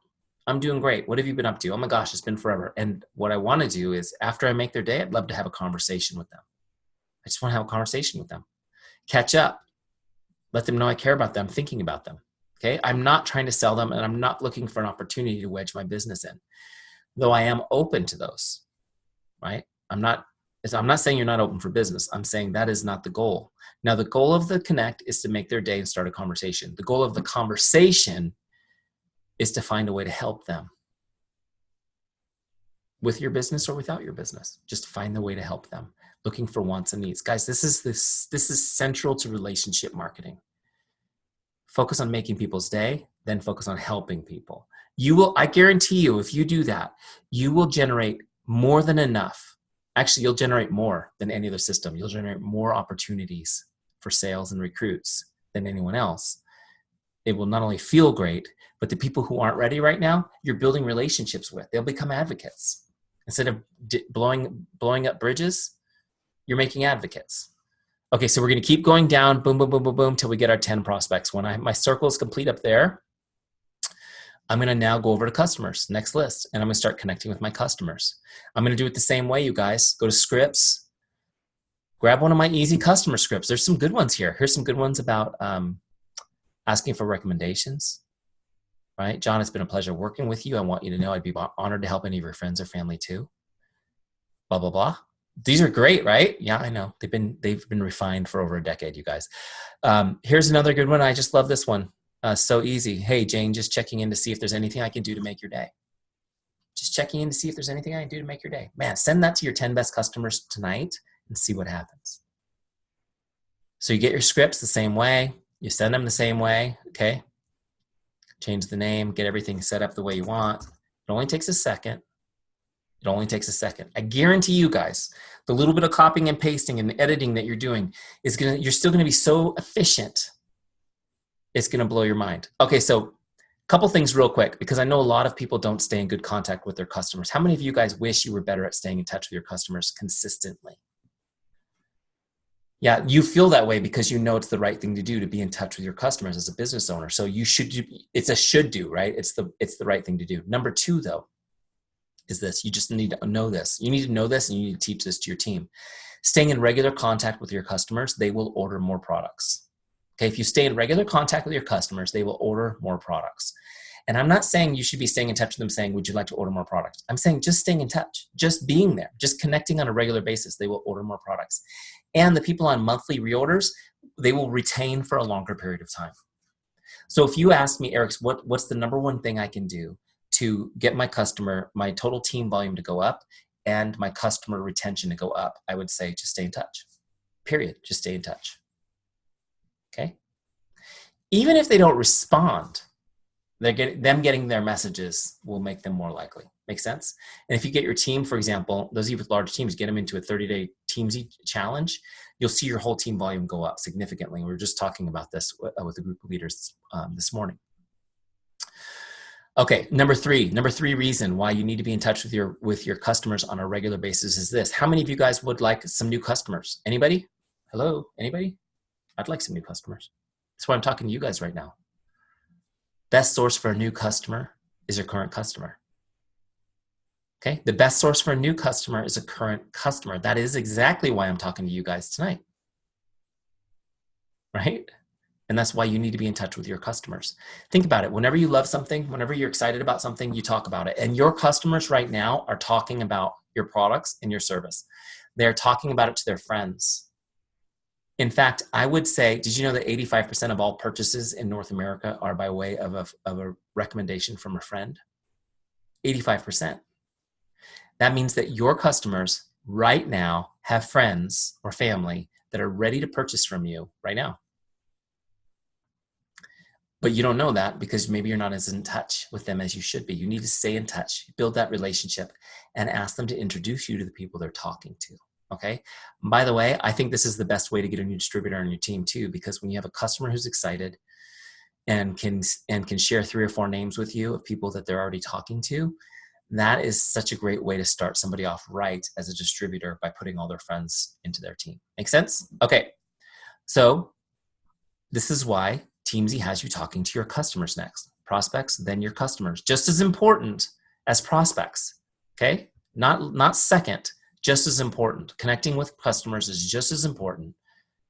I'm doing great. What have you been up to? Oh my gosh, it's been forever. And what I want to do is after I make their day, I'd love to have a conversation with them. I just want to have a conversation with them. Catch up. Let them know I care about them, thinking about them. Okay. I'm not trying to sell them and I'm not looking for an opportunity to wedge my business in, though I am open to those, right? I'm not saying you're not open for business. I'm saying that is not the goal. Now, the goal of the connect is to make their day and start a conversation. The goal of the conversation is to find a way to help them with your business or without your business. Just find the way to help them, looking for wants and needs. Guys, this is central to relationship marketing. Focus on making people's day, then focus on helping people. I guarantee you, if you do that, you will generate more than enough. Actually, you'll generate more than any other system. You'll generate more opportunities for sales and recruits than anyone else. It will not only feel great, but the people who aren't ready right now, you're building relationships with. They'll become advocates. Instead of blowing up bridges, you're making advocates. Okay, so we're going to keep going down, boom, boom, boom, boom, boom, till we get our 10 prospects. When my circle is complete up there, I'm going to now go over to customers, next list, and I'm going to start connecting with my customers. I'm going to do it the same way, you guys. Go to scripts, grab one of my easy customer scripts. There's some good ones here. Here's some good ones about asking for recommendations, right? John, it's been a pleasure working with you. I want you to know I'd be honored to help any of your friends or family too. Blah, blah, blah. These are great, right? Yeah, I know. They've been refined for over a decade, you guys. Here's another good one. I just love this one. So easy. Hey, Jane, just checking in to see if there's anything I can do to make your day. Just checking in to see if there's anything I can do to make your day. Man, send that to your 10 best customers tonight and see what happens. So you get your scripts the same way. You send them the same way, okay? Change the name, get everything set up the way you want. It only takes a second. It only takes a second. I guarantee you guys, the little bit of copying and pasting and editing that you're doing you're still gonna be so efficient. It's gonna blow your mind. Okay, so a couple things real quick, because I know a lot of people don't stay in good contact with their customers. How many of you guys wish you were better at staying in touch with your customers consistently? Yeah, you feel that way because you know it's the right thing to do to be in touch with your customers as a business owner. So you should do, it's a should do, right? It's the right thing to do. Number two, though, is this. You just need to know this. You need to know this and you need to teach this to your team. Staying in regular contact with your customers, they will order more products. Okay, if you stay in regular contact with your customers, they will order more products. And I'm not saying you should be staying in touch with them saying, would you like to order more products? I'm saying just staying in touch, just being there, just connecting on a regular basis, they will order more products. And the people on monthly reorders, they will retain for a longer period of time. So if you ask me, Eric, what's the number one thing I can do to get my total team volume to go up and my customer retention to go up, I would say just stay in touch. Period. Just stay in touch. Okay? Even if they don't respond, getting their messages will make them more likely. Make sense? And if you get your team, for example, those of you with large teams, get them into a 30-day Teamzy challenge, you'll see your whole team volume go up significantly. We were just talking about this with a group of leaders this morning. Okay, number three reason why you need to be in touch with your customers on a regular basis is this. How many of you guys would like some new customers? Anybody? Hello? Anybody? I'd like some new customers. That's why I'm talking to you guys right now. Best source for a new customer is your current customer. Okay, the best source for a new customer is a current customer. That is exactly why I'm talking to you guys tonight, right? And that's why you need to be in touch with your customers. Think about it. Whenever you love something, whenever you're excited about something, you talk about it. And your customers right now are talking about your products and your service. They're talking about it to their friends. In fact, I would say, did you know that 85% of all purchases in North America are by way of a recommendation from a friend? 85%. That means that your customers right now have friends or family that are ready to purchase from you right now. But you don't know that because maybe you're not as in touch with them as you should be. You need to stay in touch, build that relationship, and ask them to introduce you to the people they're talking to. Okay. By the way, I think this is the best way to get a new distributor on your team too, because when you have a customer who's excited and can share 3 or 4 names with you of people that they're already talking to, that is such a great way to start somebody off right as a distributor by putting all their friends into their team. Make sense? Okay. So this is why Teamzy has you talking to your customers next. prospects, then your customers. Just as important as prospects, okay? Not second, just as important. Connecting with customers is just as important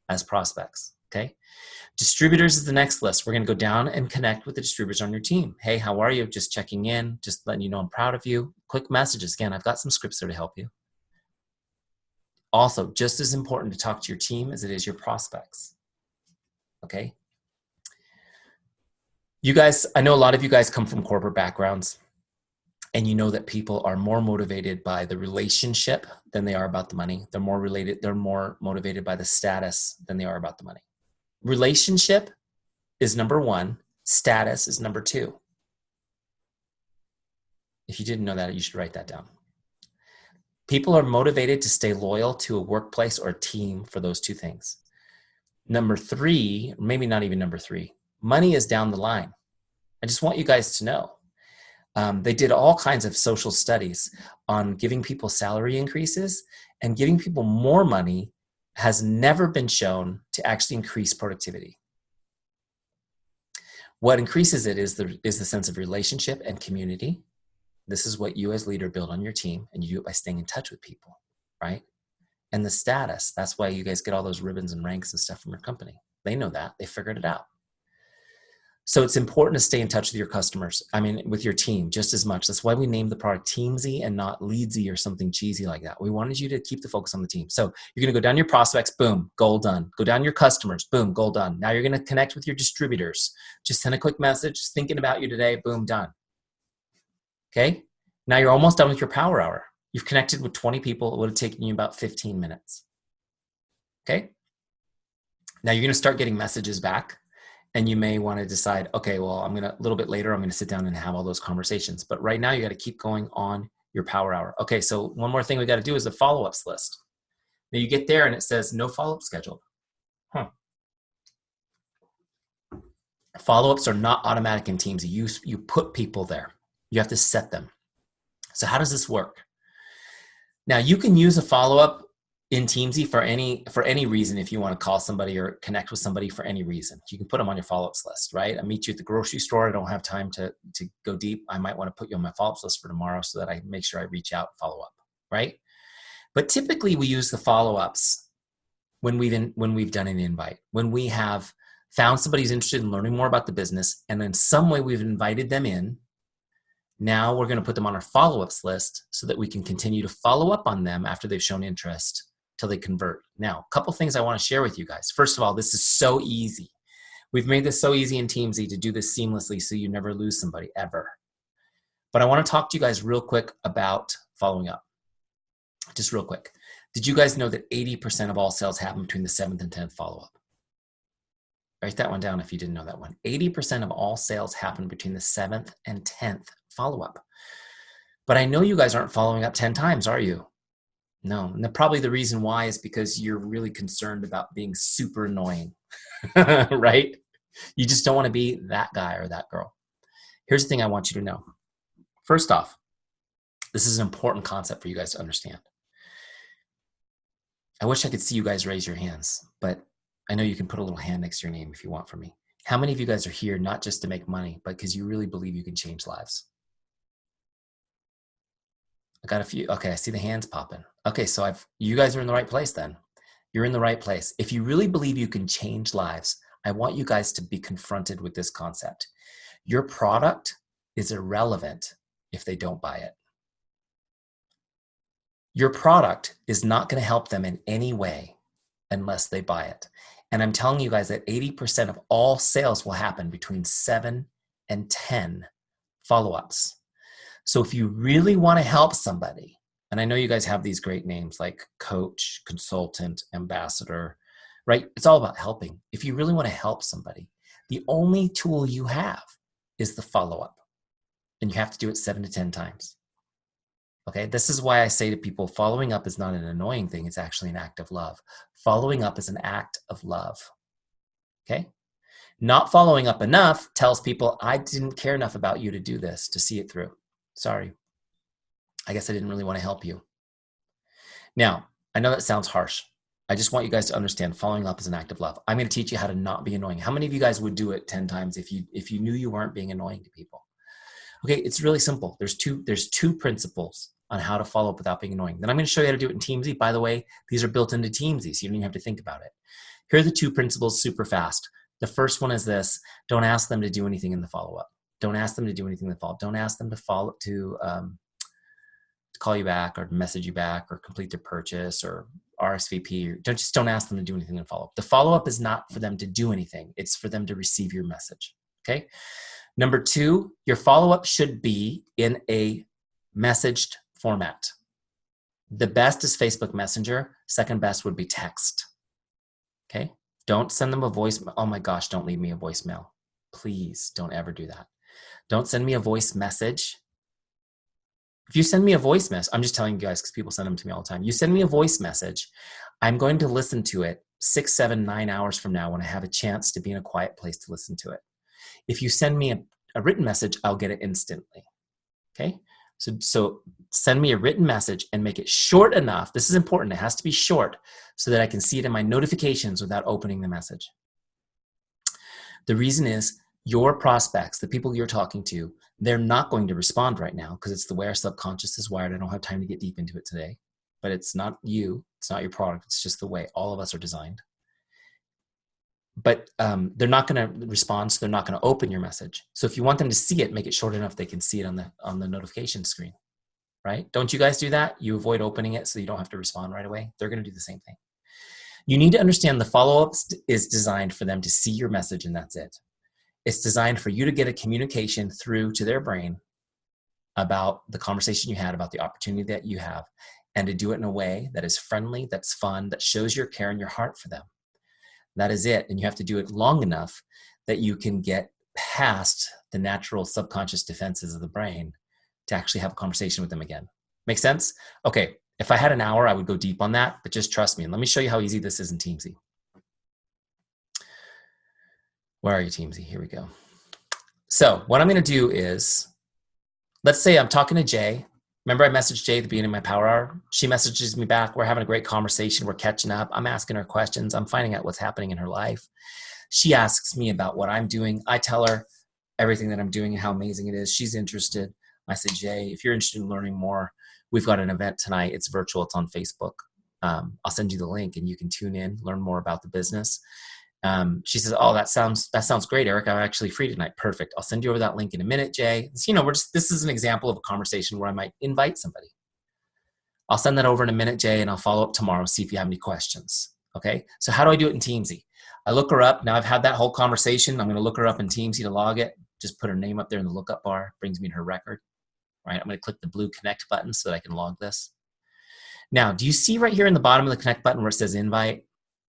as prospects, okay? Distributors is the next list. We're gonna go down and connect with the distributors on your team. Hey, how are you? Just checking in, just letting you know I'm proud of you. Quick messages. Again, I've got some scripts there to help you. Also, just as important to talk to your team as it is your prospects, okay? You guys, I know a lot of you guys come from corporate backgrounds, and you know that people are more motivated by the relationship than they are about the money. They're more motivated by the status than they are about the money. Relationship is number one, status is number two. If you didn't know that, you should write that down. People are motivated to stay loyal to a workplace or a team for those two things. Number three, maybe not even number three, money is down the line. I just want you guys to know. They did all kinds of social studies on giving people salary increases, and giving people more money has never been shown to actually increase productivity. What increases it is the sense of relationship and community. This is what you as leader build on your team, and you do it by staying in touch with people, right? And the status, that's why you guys get all those ribbons and ranks and stuff from your company. They know that, they figured it out. So it's important to stay in touch with your customers. I mean, with your team just as much. That's why we named the product Teamzy and not Leadsy or something cheesy like that. We wanted you to keep the focus on the team. So you're gonna go down your prospects, boom, goal done. Go down your customers, boom, goal done. Now you're gonna connect with your distributors. Just send a quick message, just thinking about you today, boom, done. Okay, now you're almost done with your power hour. You've connected with 20 people. It would have taken you about 15 minutes. Okay, now you're gonna start getting messages back. And you may want to decide, okay, well, a little bit later, I'm going to sit down and have all those conversations. But right now, you got to keep going on your power hour. Okay, so one more thing we got to do is the follow-ups list. Now you get there and it says no follow-up scheduled. Follow-ups are not automatic in Teams. You put people there. You have to set them. So how does this work? Now you can use a follow-up in Teamzy for any reason. If you want to call somebody or connect with somebody for any reason, you can put them on your follow-ups list, right? I meet you at the grocery store. I don't have time to go deep. I might want to put you on my follow-ups list for tomorrow so that I make sure I reach out, follow up, right? But typically we use the follow-ups when we've done an invite, when we have found somebody who's interested in learning more about the business, and in some way we've invited them in. Now we're going to put them on our follow-ups list so that we can continue to follow up on them after they've shown interest till they convert. Now, a couple things I want to share with you guys. First of all, this is so easy. We've made this so easy in Teamzy to do this seamlessly so you never lose somebody ever. But I want to talk to you guys real quick about following up. Just real quick. Did you guys know that 80% of all sales happen between the 7th and 10th follow-up? Write that one down if you didn't know that one. 80% of all sales happen between the 7th and 10th follow-up. But I know you guys aren't following up 10 times, are you? No, and probably the reason why is because you're really concerned about being super annoying, right? You just don't want to be that guy or that girl. Here's the thing I want you to know. First off, this is an important concept for you guys to understand. I wish I could see you guys raise your hands, but I know you can put a little hand next to your name if you want from me. How many of you guys are here not just to make money, but because you really believe you can change lives? I got a few. Okay, I see the hands popping. Okay, so you guys are in the right place then. You're in the right place. If you really believe you can change lives, I want you guys to be confronted with this concept. Your product is irrelevant if they don't buy it. Your product is not going to help them in any way unless they buy it. And I'm telling you guys that 80% of all sales will happen between 7 and 10 follow-ups. So if you really want to help somebody, and I know you guys have these great names like coach, consultant, ambassador, right? It's all about helping. If you really want to help somebody, the only tool you have is the follow-up. And you have to do it 7 to 10 times. Okay, this is why I say to people, following up is not an annoying thing. It's actually an act of love. Following up is an act of love. Okay? Not following up enough tells people, I didn't care enough about you to do this, to see it through. Sorry. I guess I didn't really want to help you. Now, I know that sounds harsh. I just want you guys to understand following up is an act of love. I'm going to teach you how to not be annoying. How many of you guys would do it 10 times if you knew you weren't being annoying to people? Okay, it's really simple. There's two principles on how to follow up without being annoying. Then I'm going to show you how to do it in Teamzy. By the way, these are built into Teamzy, so you don't even have to think about it. Here are the two principles super fast. The first one is this: don't ask them to do anything in the follow-up. Don't ask them to do anything in the follow-up. Don't ask them to call you back or message you back or complete their purchase or RSVP. Don't ask them to do anything in follow-up. The follow-up is not for them to do anything. It's for them to receive your message. Okay. Number two, your follow-up should be in a messaged format. The best is Facebook Messenger. Second best would be text. Okay. Don't send them a voicemail. Oh my gosh, don't leave me a voicemail. Please don't ever do that. Don't send me a voice message. If you send me a voice message, I'm just telling you guys because people send them to me all the time. You send me a voice message, I'm going to listen to it 6, 7, 9 hours from now when I have a chance to be in a quiet place to listen to it. If you send me a written message, I'll get it instantly. Okay? So send me a written message and make it short enough. This is important. It has to be short so that I can see it in my notifications without opening the message. The reason is your prospects, the people you're talking to, they're not going to respond right now because it's the way our subconscious is wired. I don't have time to get deep into it today, but it's not you. It's not your product. It's just the way all of us are designed. But they're not going to respond, so they're not going to open your message. So if you want them to see it, make it short enough they can see it on the notification screen, right? Don't you guys do that? You avoid opening it so you don't have to respond right away. They're going to do the same thing. You need to understand the follow-up is designed for them to see your message, and that's it. It's designed for you to get a communication through to their brain about the conversation you had, about the opportunity that you have, and to do it in a way that is friendly, that's fun, that shows your care and your heart for them. That is it. And you have to do it long enough that you can get past the natural subconscious defenses of the brain to actually have a conversation with them again. Make sense? Okay. If I had an hour, I would go deep on that, but just trust me. And let me show you how easy this is in Teamzy. Where are you, Teamzy? Here we go. So what I'm going to do is, let's say I'm talking to Jay. Remember I messaged Jay at the beginning of my power hour? She messages me back. We're having a great conversation. We're catching up. I'm asking her questions. I'm finding out what's happening in her life. She asks me about what I'm doing. I tell her everything that I'm doing and how amazing it is. She's interested. I say, Jay, if you're interested in learning more, we've got an event tonight. It's virtual. It's on Facebook. I'll send you the link and you can tune in, learn more about the business. She says, oh, that sounds great, Eric. I'm actually free tonight. Perfect. I'll send you over that link in a minute, Jay. So, this is an example of a conversation where I might invite somebody. I'll send that over in a minute, Jay, and I'll follow up tomorrow, see if you have any questions. Okay. So how do I do it in Teamzy? I look her up. Now I've had that whole conversation. I'm going to look her up in Teamzy to log it. Just put her name up there in the lookup bar. Brings me to her record. Right. I'm going to click the blue connect button so that I can log this. Now, do you see right here in the bottom of the connect button where it says invite?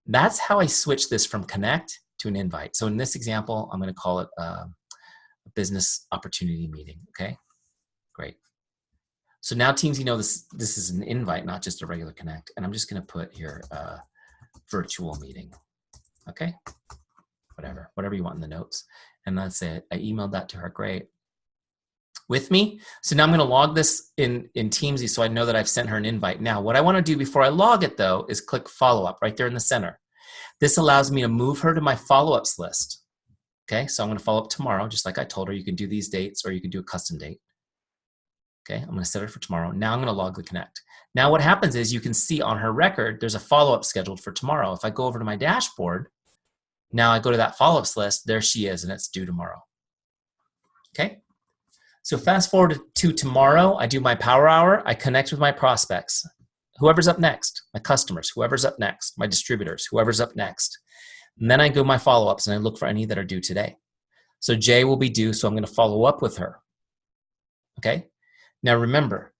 That's how I switch this from connect to an invite. So in this example, I'm going to call it a business opportunity meeting. Okay, great. So now Teamzy know this is an invite, not just a regular connect. And I'm just going to put here virtual meeting. Okay, whatever you want in the notes. And that's it. I emailed that to her. Great. With me. So now I'm going to log this in Teamzy so I know that I've sent her an invite. Now, what I want to do before I log it, though, is click follow-up right there in the center. This allows me to move her to my follow-ups list. Okay, so I'm going to follow up tomorrow, just like I told her. You can do these dates or you can do a custom date. Okay, I'm going to set it for tomorrow. Now I'm going to log the connect. Now what happens is you can see on her record, there's a follow-up scheduled for tomorrow. If I go over to my dashboard, now I go to that follow-ups list. There she is, and it's due tomorrow. Okay. So fast forward to tomorrow, I do my power hour. I connect with my prospects, whoever's up next, my customers, whoever's up next, my distributors, whoever's up next. And then I do my follow-ups and I look for any that are due today. So Jay will be due, so I'm going to follow up with her. Okay. Now remember,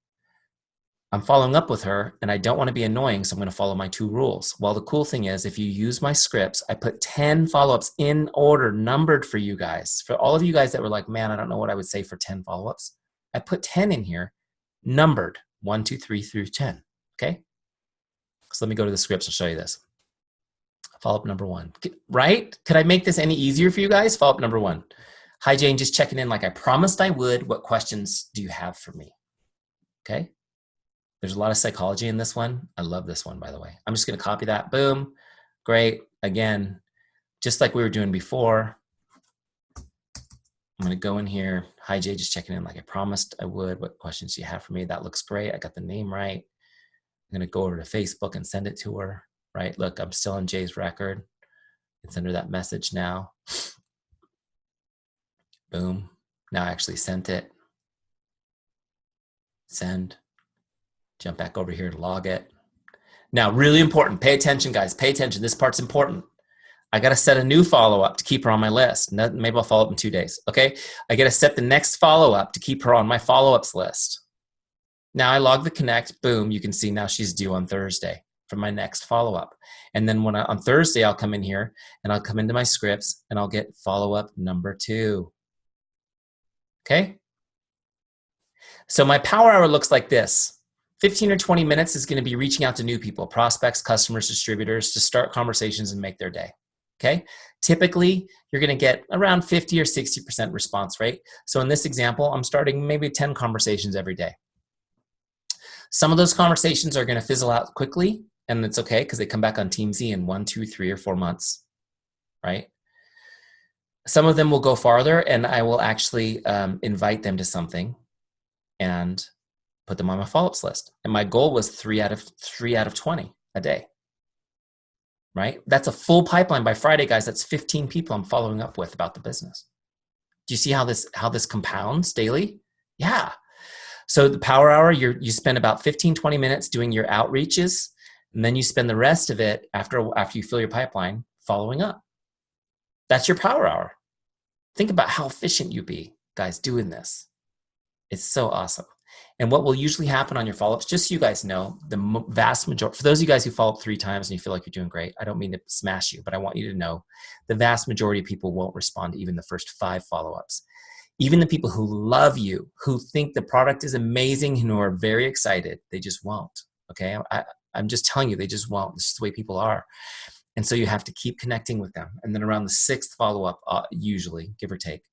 I'm following up with her and I don't want to be annoying, so I'm going to follow my 2 rules. Well, the cool thing is if you use my scripts, I put 10 follow-ups in order, numbered for you guys. For all of you guys that were like, man, I don't know what I would say for 10 follow-ups. I put 10 in here, numbered 1, 2, 3 through 10. Okay. So let me go to the scripts and show you this. Follow-up number 1, right? Could I make this any easier for you guys? Follow-up number 1. Hi, Jane, just checking in like I promised I would. What questions do you have for me? Okay. There's a lot of psychology in this one. I love this one, by the way. I'm just going to copy that. Boom. Great. Again, just like we were doing before, I'm going to go in here. Hi, Jay, just checking in like I promised I would. What questions do you have for me? That looks great. I got the name right. I'm going to go over to Facebook and send it to her, right? Look, I'm still in Jay's record. It's under that message now. Boom. Now I actually sent it. Send. Jump back over here to log it. Now, really important. Pay attention, guys. Pay attention. This part's important. I got to set a new follow-up to keep her on my list. Maybe I'll follow up in 2 days. Okay. I got to set the next follow-up to keep her on my follow-ups list. Now I log the connect. Boom. You can see now she's due on Thursday for my next follow-up. And then on Thursday, I'll come in here and I'll come into my scripts and I'll get follow-up number 2. Okay. So my power hour looks like this. 15 or 20 minutes is going to be reaching out to new people, prospects, customers, distributors, to start conversations and make their day. Okay. Typically, you're going to get around 50 or 60% response rate. So in this example, I'm starting maybe 10 conversations every day. Some of those conversations are going to fizzle out quickly, and it's okay because they come back on Teamzy in 1, 2, 3, or 4 months, right? Some of them will go farther, and I will actually invite them to something and put them on my follow-ups list. And my goal was 3 out of 20 a day, right? That's a full pipeline by Friday, guys. That's 15 people I'm following up with about the business. Do you see how this compounds daily? Yeah. So the power hour, you spend about 15, 20 minutes doing your outreaches, and then you spend the rest of it after you fill your pipeline following up. That's your power hour. Think about how efficient you be, guys, doing this. It's so awesome. And what will usually happen on your follow-ups, just so you guys know, the vast majority, for those of you guys who follow up 3 times and you feel like you're doing great, I don't mean to smash you, but I want you to know the vast majority of people won't respond to even the first 5 follow-ups. Even the people who love you, who think the product is amazing, and who are very excited, they just won't, okay? I'm just telling you, they just won't. This is the way people are. And so you have to keep connecting with them. And then around the 6th follow-up, usually, give or take,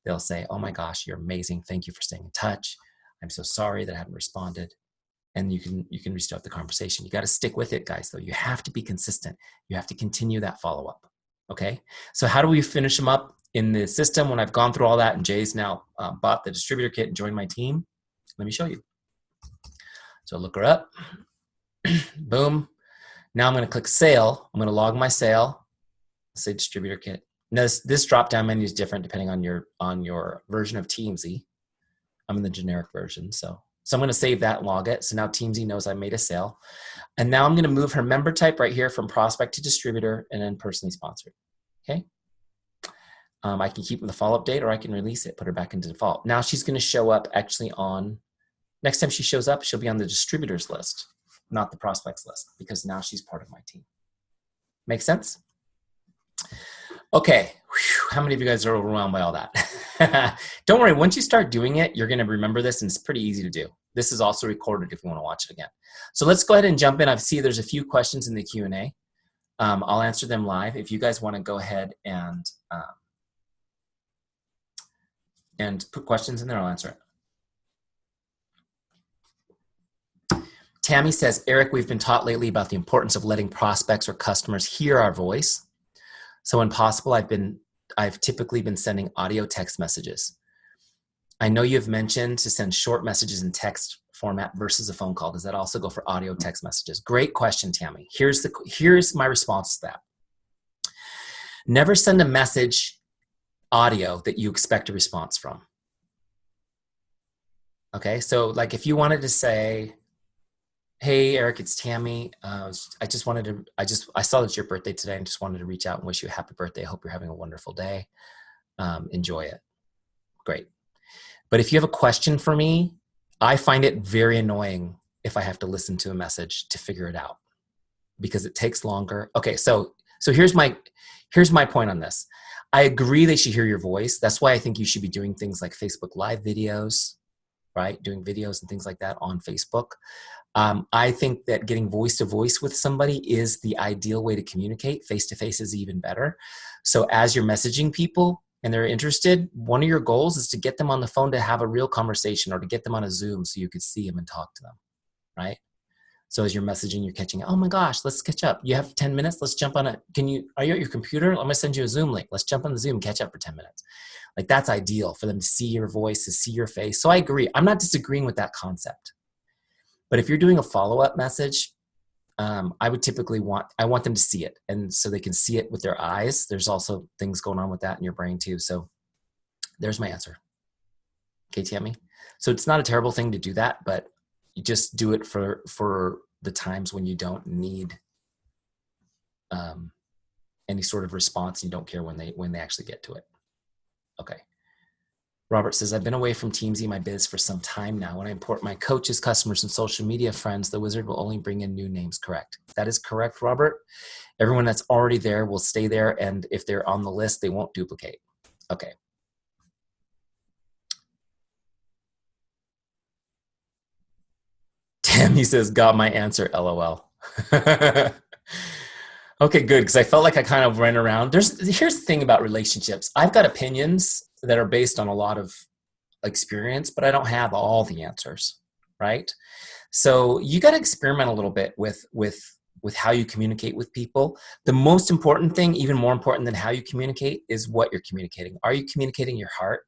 they'll say, oh my gosh, you're amazing. Thank you for staying in touch. I'm so sorry that I haven't responded. And you can restart the conversation. You got to stick with it, guys, though. You have to be consistent. You have to continue that follow-up, okay? So how do we finish them up in the system when I've gone through all that and Jay's now bought the distributor kit and joined my team? Let me show you. So look her up. Boom. Now I'm going to click sale. I'm going to log my sale. Say distributor kit. Now this drop-down menu is different depending on your version of Teamzy. I'm in the generic version. So I'm going to save that and log it. So now Teamzy knows I made a sale. And now I'm going to move her member type right here from prospect to distributor and then personally sponsored. Okay. I can keep the follow-up date or I can release it, put her back into default. Now she's going to show up actually next time she shows up, she'll be on the distributors list, not the prospects list, because now she's part of my team. Make sense? Okay. Whew. How many of you guys are overwhelmed by all that? Don't worry. Once you start doing it, you're going to remember this, and it's pretty easy to do. This is also recorded if you want to watch it again. So let's go ahead and jump in. I see there's a few questions in the Q&A. I'll answer them live. If you guys want to go ahead and put questions in there, I'll answer it. Tammy says, Eric, we've been taught lately about the importance of letting prospects or customers hear our voice. So when possible, I've typically been sending audio text messages. I know you've mentioned to send short messages in text format versus a phone call. Does that also go for audio text messages? Great question, Tammy. Here's my response to that. Never send a message audio that you expect a response from. Okay, so like if you wanted to say, hey, Eric, it's Tammy. I saw that it's your birthday today and just wanted to reach out and wish you a happy birthday. I hope you're having a wonderful day. Enjoy it. Great. But if you have a question for me, I find it very annoying if I have to listen to a message to figure it out because it takes longer. Okay, so here's my point on this. I agree they should hear your voice. That's why I think you should be doing things like Facebook Live videos, right? Doing videos and things like that on Facebook. I think that getting voice to voice with somebody is the ideal way to communicate. Face to face is even better. So as you're messaging people and they're interested, one of your goals is to get them on the phone to have a real conversation or to get them on a Zoom so you could see them and talk to them. right? So as you're messaging, you're catching, oh my gosh, let's catch up. You have 10 minutes. Let's jump on it. Are you at your computer? I'm going to send you a Zoom link. Let's jump on the Zoom, catch up for 10 minutes. Like that's ideal for them to see your voice, to see your face. So I agree. I'm not disagreeing with that concept. But if you're doing a follow-up message, I would typically want them to see it. And so they can see it with their eyes. There's also things going on with that in your brain too. So there's my answer. Okay, Tammy. So it's not a terrible thing to do that, but you just do it for the times when you don't need any sort of response and you don't care when they actually get to it. Okay. Robert says, I've been away from Teamzy, my biz, for some time now. When I import my coaches, customers, and social media friends, the wizard will only bring in new names. Correct. That is correct, Robert. Everyone that's already there will stay there. And if they're on the list, they won't duplicate. Okay. Tammy says, got my answer, LOL. Okay, good, because I felt like I kind of ran around. Here's the thing about relationships. I've got opinions that are based on a lot of experience, but I don't have all the answers, right? So you got to experiment a little bit with how you communicate with people. The most important thing, even more important than how you communicate, is what you're communicating. Are you communicating your heart?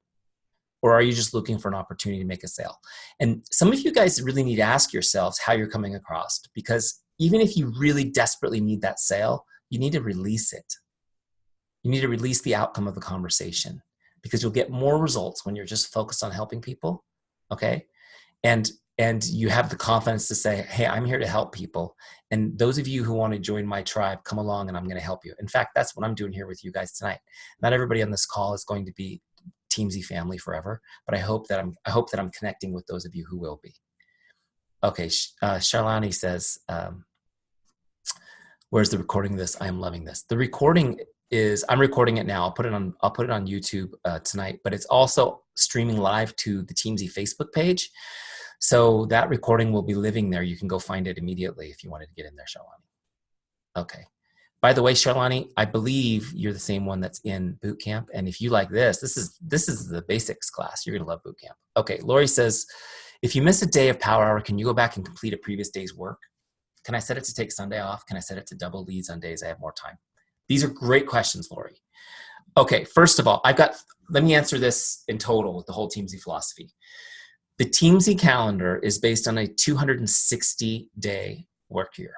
Or are you just looking for an opportunity to make a sale? And some of you guys really need to ask yourselves how you're coming across, because even if you really desperately need that sale, you need to release it. You need to release the outcome of the conversation, because you'll get more results when you're just focused on helping people, okay? And you have the confidence to say, hey, I'm here to help people. And those of you who want to join my tribe, come along and I'm going to help you. In fact, that's what I'm doing here with you guys tonight. Not everybody on this call is going to be Teamzy family forever, but I hope that I'm connecting with those of you who will be. Okay, Charlani says, where's the recording of this? I am loving this. The recording is, I'm recording it now. I'll put it on YouTube tonight, but it's also streaming live to the Teamzy Facebook page. So that recording will be living there. You can go find it immediately if you wanted to get in there, Charlani. Okay. By the way, Charlani, I believe you're the same one that's in boot camp. And if you like this is the basics class. You're going to love boot camp. Okay. Lori says, if you miss a day of Power Hour, can you go back and complete a previous day's work? Can I set it to take Sunday off? Can I set it to double leads on days I have more time? These are great questions, Lori. Okay. First of all, let me answer this in total with the whole Teamzy philosophy. The Teamzy calendar is based on a 260-day work year,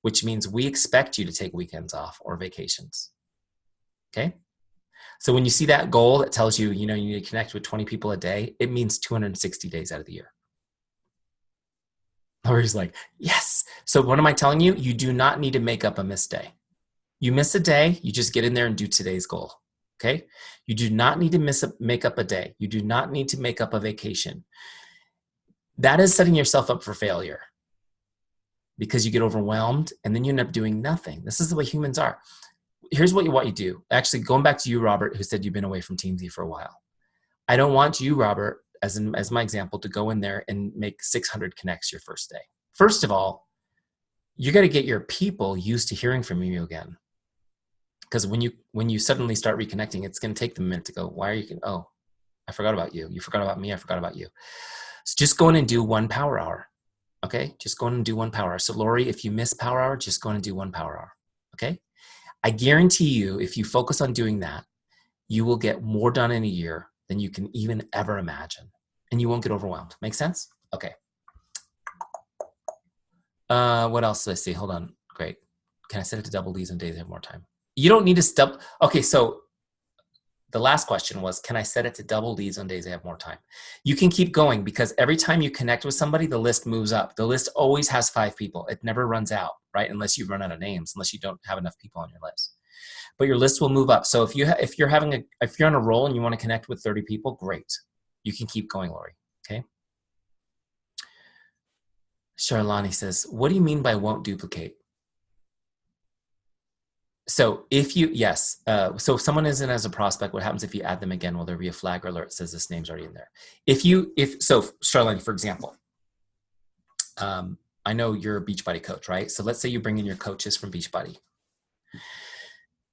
which means we expect you to take weekends off or vacations. Okay? So when you see that goal that tells you, you need to connect with 20 people a day, it means 260 days out of the year. Lori's like, yes. So what am I telling you? You do not need to make up a missed day. You miss a day, you just get in there and do today's goal. Okay? You do not need to make up a day. You do not need to make up a vacation. That is setting yourself up for failure, because you get overwhelmed and then you end up doing nothing. This is the way humans are. Here's what you do. Actually, going back to you, Robert, who said you've been away from Teamzy for a while. I don't want you, Robert, as my example, to go in there and make 600 connects your first day. First of all, you got to get your people used to hearing from you again. Because when you suddenly start reconnecting, it's going to take them a minute to go, why are you, oh, I forgot about you. You forgot about me. I forgot about you. So just go in and do one power hour. Okay, just go in and do one power hour. So Lori, if you miss power hour, just go in and do one power hour. Okay, I guarantee you, if you focus on doing that, you will get more done in a year than you can even ever imagine, and you won't get overwhelmed. Make sense? Okay. What else did I see? Hold on. Great. Can I set it to double D's on days I have more time? You don't need to step. Okay, so the last question was, can I set it to double leads on days I have more time? You can keep going, because every time you connect with somebody, the list moves up. The list always has 5 people. It never runs out, right? Unless you run out of names, unless you don't have enough people on your list. But your list will move up. So if you're on a roll and you want to connect with 30 people, great. You can keep going, Lori. Okay. Charlani says, what do you mean by won't duplicate? So so if someone is in as a prospect, what happens if you add them again? Will there be a flag or alert that says this name's already in there? So Charlene, for example, I know you're a Beachbody coach, right? So let's say you bring in your coaches from Beachbody.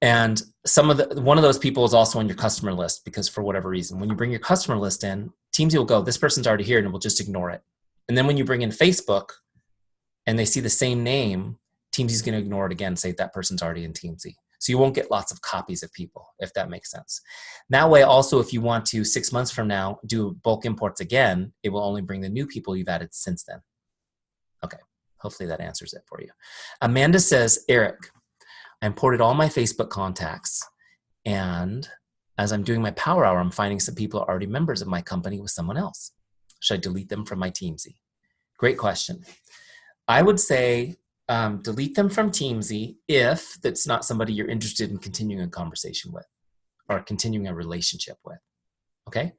And one of those people is also on your customer list, because for whatever reason, when you bring your customer list in, Teamzy will go, this person's already here, and we'll just ignore it. And then when you bring in Facebook, and they see the same name, Teamzy's going to ignore it again and say that person's already in Teamzy. So you won't get lots of copies of people, if that makes sense. That way, also, if you want to 6 months from now do bulk imports again, it will only bring the new people you've added since then. Okay, hopefully that answers it for you. Amanda says, Eric, I imported all my Facebook contacts, and as I'm doing my power hour, I'm finding some people are already members of my company with someone else. Should I delete them from my Teamzy? Great question. I would say delete them from Teamzy if that's not somebody you're interested in continuing a conversation with or continuing a relationship with. Okay,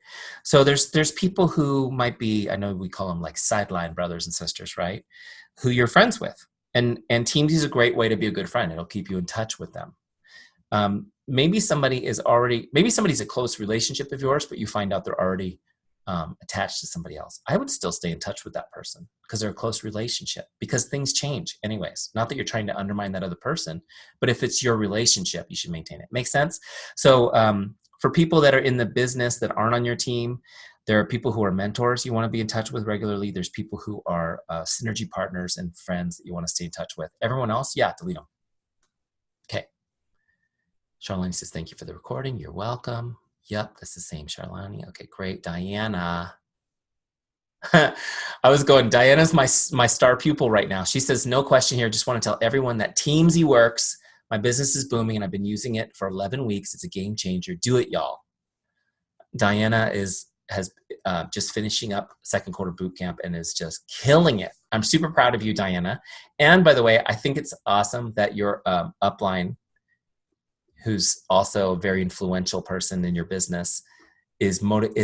so there's people who might be, I know we call them like sideline brothers and sisters, right? Who you're friends with, and Teamzy is a great way to be a good friend. It'll keep you in touch with them. Maybe somebody's a close relationship of yours, but you find out they're already attached to somebody else. I would still stay in touch with that person because they're a close relationship, because things change anyways. Not that you're trying to undermine that other person, but if it's your relationship, you should maintain it. Make sense? So for people that are in the business that aren't on your team, there are people who are mentors you want to be in touch with regularly. There's people who are synergy partners and friends that you want to stay in touch with. Everyone else, yeah, delete them. Okay. Charlene says, thank you for the recording. You're welcome. Yep, that's the same, Charlene. Okay, great. Diana. I was going, Diana's my star pupil right now. She says, no question here. Just want to tell everyone that Teamzy works. My business is booming and I've been using it for 11 weeks. It's a game changer. Do it, y'all. Diana has just finishing up second quarter boot camp and is just killing it. I'm super proud of you, Diana. And by the way, I think it's awesome that your upline, who's also a very influential person in your business, is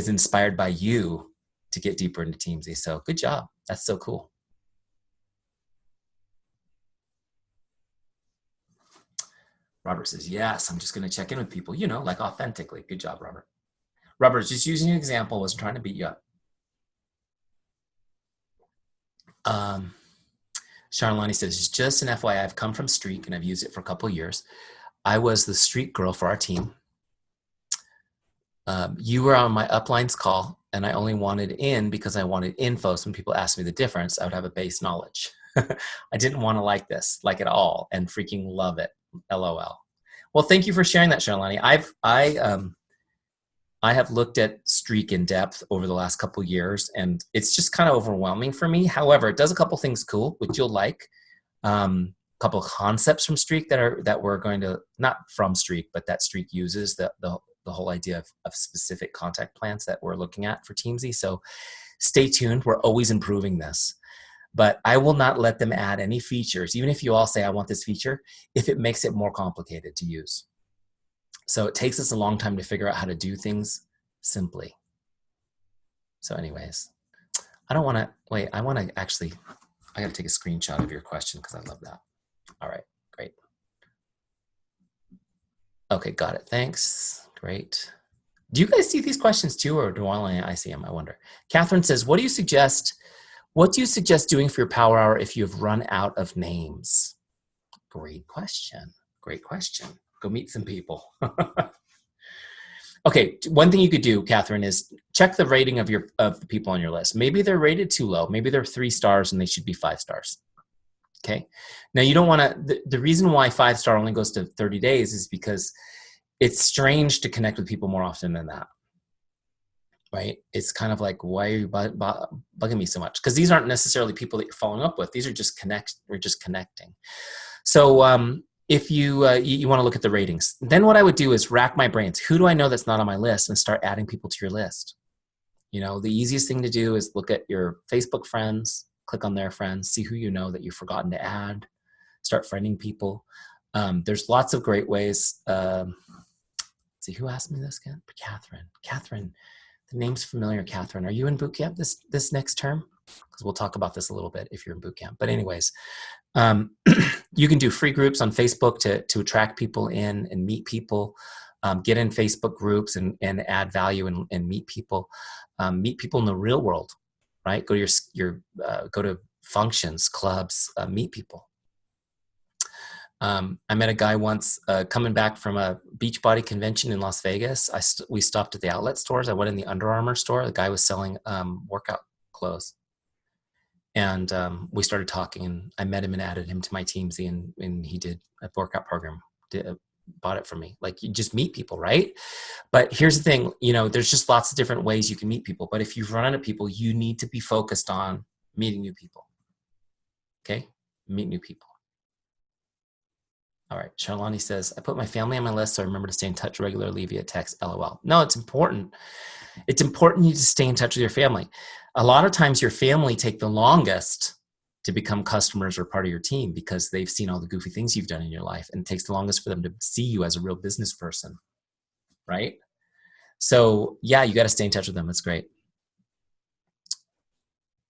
inspired by you to get deeper into Teamzy. So good job. That's so cool. Robert says, yes, I'm just going to check in with people, like authentically. Good job, Robert. Robert, just using an example, wasn't trying to beat you up. Charlani says, just an FYI, I've come from Streak and I've used it for a couple of years. I was the Streak girl for our team. You were on my uplines call and I only wanted in because I wanted info. So when people asked me the difference, I would have a base knowledge. I didn't want to like this, like at all, and freaking love it. LOL. Well, thank you for sharing that, Charlani. I have looked at Streak in depth over the last couple of years, and it's just kind of overwhelming for me. However, it does a couple things cool, which you'll like. Couple of concepts from Streak that we're going to, not from Streak, but that Streak uses, the whole idea of specific contact plans that we're looking at for Teamzy. So stay tuned. We're always improving this. But I will not let them add any features, even if you all say I want this feature, if it makes it more complicated to use. So it takes us a long time to figure out how to do things simply. So anyways, I don't want to, wait, I got to take a screenshot of your question because I love that. All right, great. Okay, got it. Thanks. Great. Do you guys see these questions too, or do only I see them? I wonder. Catherine says, what do you suggest doing for your power hour if you have run out of names? Great question. Great question. Go meet some people. Okay, one thing you could do, Catherine, is check the rating of the people on your list. Maybe they're rated too low. Maybe they're 3 stars and they should be 5 stars. Okay. Now you don't want to, the reason why 5-star only goes to 30 days is because it's strange to connect with people more often than that. Right? It's kind of like, why are you bugging me so much? Because these aren't necessarily people that you're following up with. These are just we're just connecting. So if you want to look at the ratings, then what I would do is rack my brains. Who do I know that's not on my list, and start adding people to your list? The easiest thing to do is look at your Facebook friends, click on their friends, see who you know that you've forgotten to add, start friending people. There's lots of great ways. See, who asked me this again? Catherine, the name's familiar. Catherine, are you in boot camp this next term? Because we'll talk about this a little bit if you're in boot camp. But anyways, you can do free groups on Facebook to attract people in and meet people. Get in Facebook groups and add value and meet people. Meet people in the real world, right? Go to go to functions, clubs, meet people. I met a guy once coming back from a Beachbody convention in Las Vegas. We stopped at the outlet stores. I went in the Under Armour store. The guy was selling workout clothes. And we started talking, and I met him and added him to my Teamzy, and he did a workout program, bought it from me. Like, you just meet people, right? But here's the thing, there's just lots of different ways you can meet people. But if you run into people, you need to be focused on meeting new people. Okay? Meet new people. All right. Charlani says, I put my family on my list, so I remember to stay in touch regularly via text, LOL. No, it's important. It's important you to stay in touch with your family. A lot of times your family take the longest to become customers or part of your team because they've seen all the goofy things you've done in your life, and it takes the longest for them to see you as a real business person, right? So yeah, you got to stay in touch with them. That's great.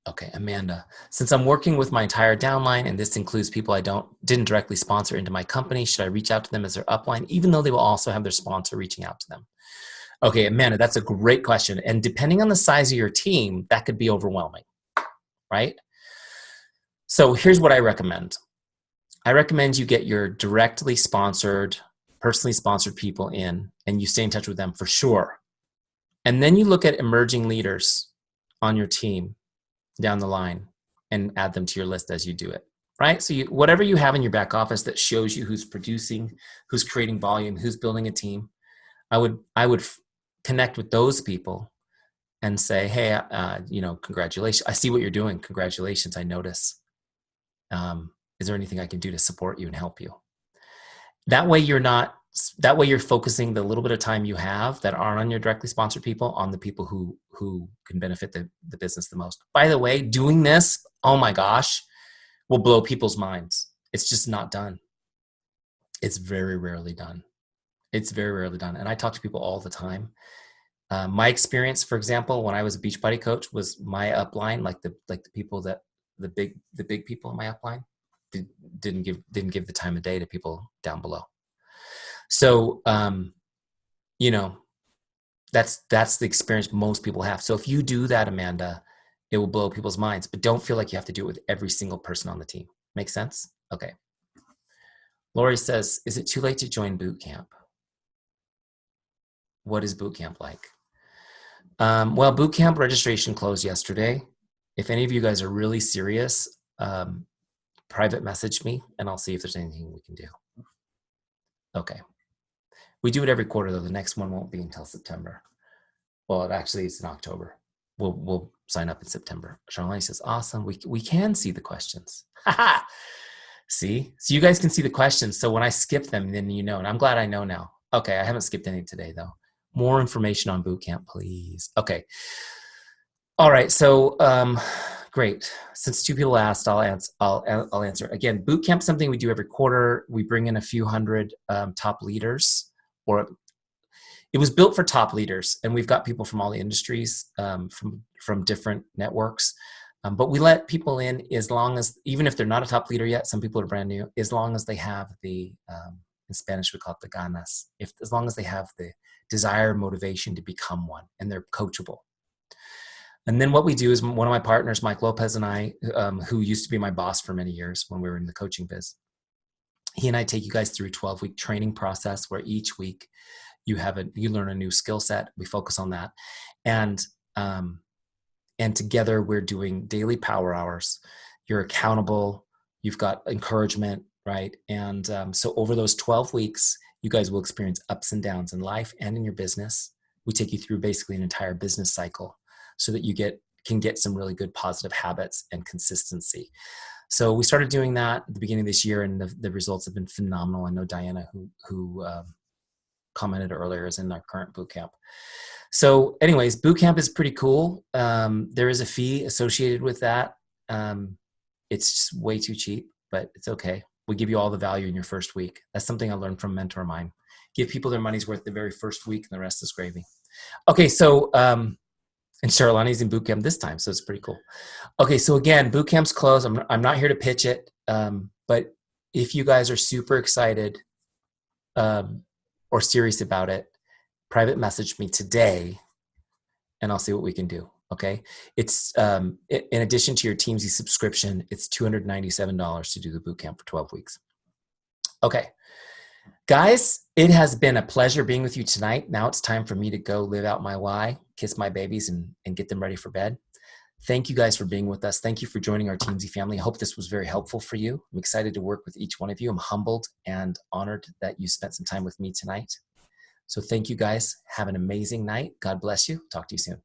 Okay, Amanda, since I'm working with my entire downline, and this includes people I didn't directly sponsor into my company, should I reach out to them as their upline, even though they will also have their sponsor reaching out to them? Okay, Amanda, that's a great question. And depending on the size of your team, that could be overwhelming, right? So here's what I recommend. I recommend you get your directly sponsored, personally sponsored people in, and you stay in touch with them for sure. And then you look at emerging leaders on your team down the line and add them to your list as you do it, right? So whatever you have in your back office that shows you who's producing, who's creating volume, who's building a team, I would connect with those people and say, hey, congratulations. I see what you're doing. Congratulations. I notice. Is there anything I can do to support you and help you? That way you're focusing the little bit of time you have that aren't on your directly sponsored people on the people who can benefit the business the most. By the way, doing this, oh my gosh, will blow people's minds. It's just not done. It's very rarely done. It's very rarely done. And I talk to people all the time. My experience, for example, when I was a Beachbody coach, was my upline, like the people that the big people in my upline didn't give the time of day to people down below. So, that's the experience most people have. So if you do that, Amanda, it will blow people's minds, but don't feel like you have to do it with every single person on the team. Make sense? Okay. Lori says, is it too late to join boot camp? What is boot camp like? Well, boot camp registration closed yesterday. If any of you guys are really serious, private message me and I'll see if there's anything we can do. Okay. We do it every quarter though. The next one won't be until September. Well, it's in October. We'll sign up in September. Charlene says, awesome. We can see the questions. See? So you guys can see the questions. So when I skip them, then you know, and I'm glad I know now. Okay, I haven't skipped any today though. More information on boot camp, please. Okay. All right. So great. Since 2 people asked, I'll answer. Again, boot camp is something we do every quarter. We bring in a few hundred top leaders, or it was built for top leaders, and we've got people from all the industries, from different networks. But we let people in even if they're not a top leader yet, some people are brand new, as long as they have in Spanish we call it the ganas, as long as they have the desire, motivation to become one, and they're coachable. And then what we do is one of my partners, Mike Lopez, and I, who used to be my boss for many years when we were in the coaching biz, he and I take you guys through a 12-week training process where each week you learn a new skill set. We focus on that. And together we're doing daily power hours. You're accountable. You've got encouragement, right? And so over those 12 weeks, you guys will experience ups and downs in life and in your business. We take you through basically an entire business cycle so that you can get some really good positive habits and consistency. So we started doing that at the beginning of this year, and the results have been phenomenal. I know Diana, who commented earlier, is in our current boot camp. So anyways, boot camp is pretty cool. There is a fee associated with that. It's just way too cheap, but it's okay. We give you all the value in your first week. That's something I learned from a mentor of mine. Give people their money's worth the very first week, and the rest is gravy. Okay, so and Charlani's in boot camp this time, so it's pretty cool. Okay, so again, boot camp's closed. I'm not here to pitch it, but if you guys are super excited or serious about it, private message me today, and I'll see what we can do. Okay, it's in addition to your Teamzy subscription, it's $297 to do the boot camp for 12 weeks. Okay, guys, it has been a pleasure being with you tonight. Now it's time for me to go live out my why, kiss my babies, and get them ready for bed. Thank you guys for being with us. Thank you for joining our Teamzy family. I hope this was very helpful for you. I'm excited to work with each one of you. I'm humbled and honored that you spent some time with me tonight. So thank you guys. Have an amazing night. God bless you. Talk to you soon.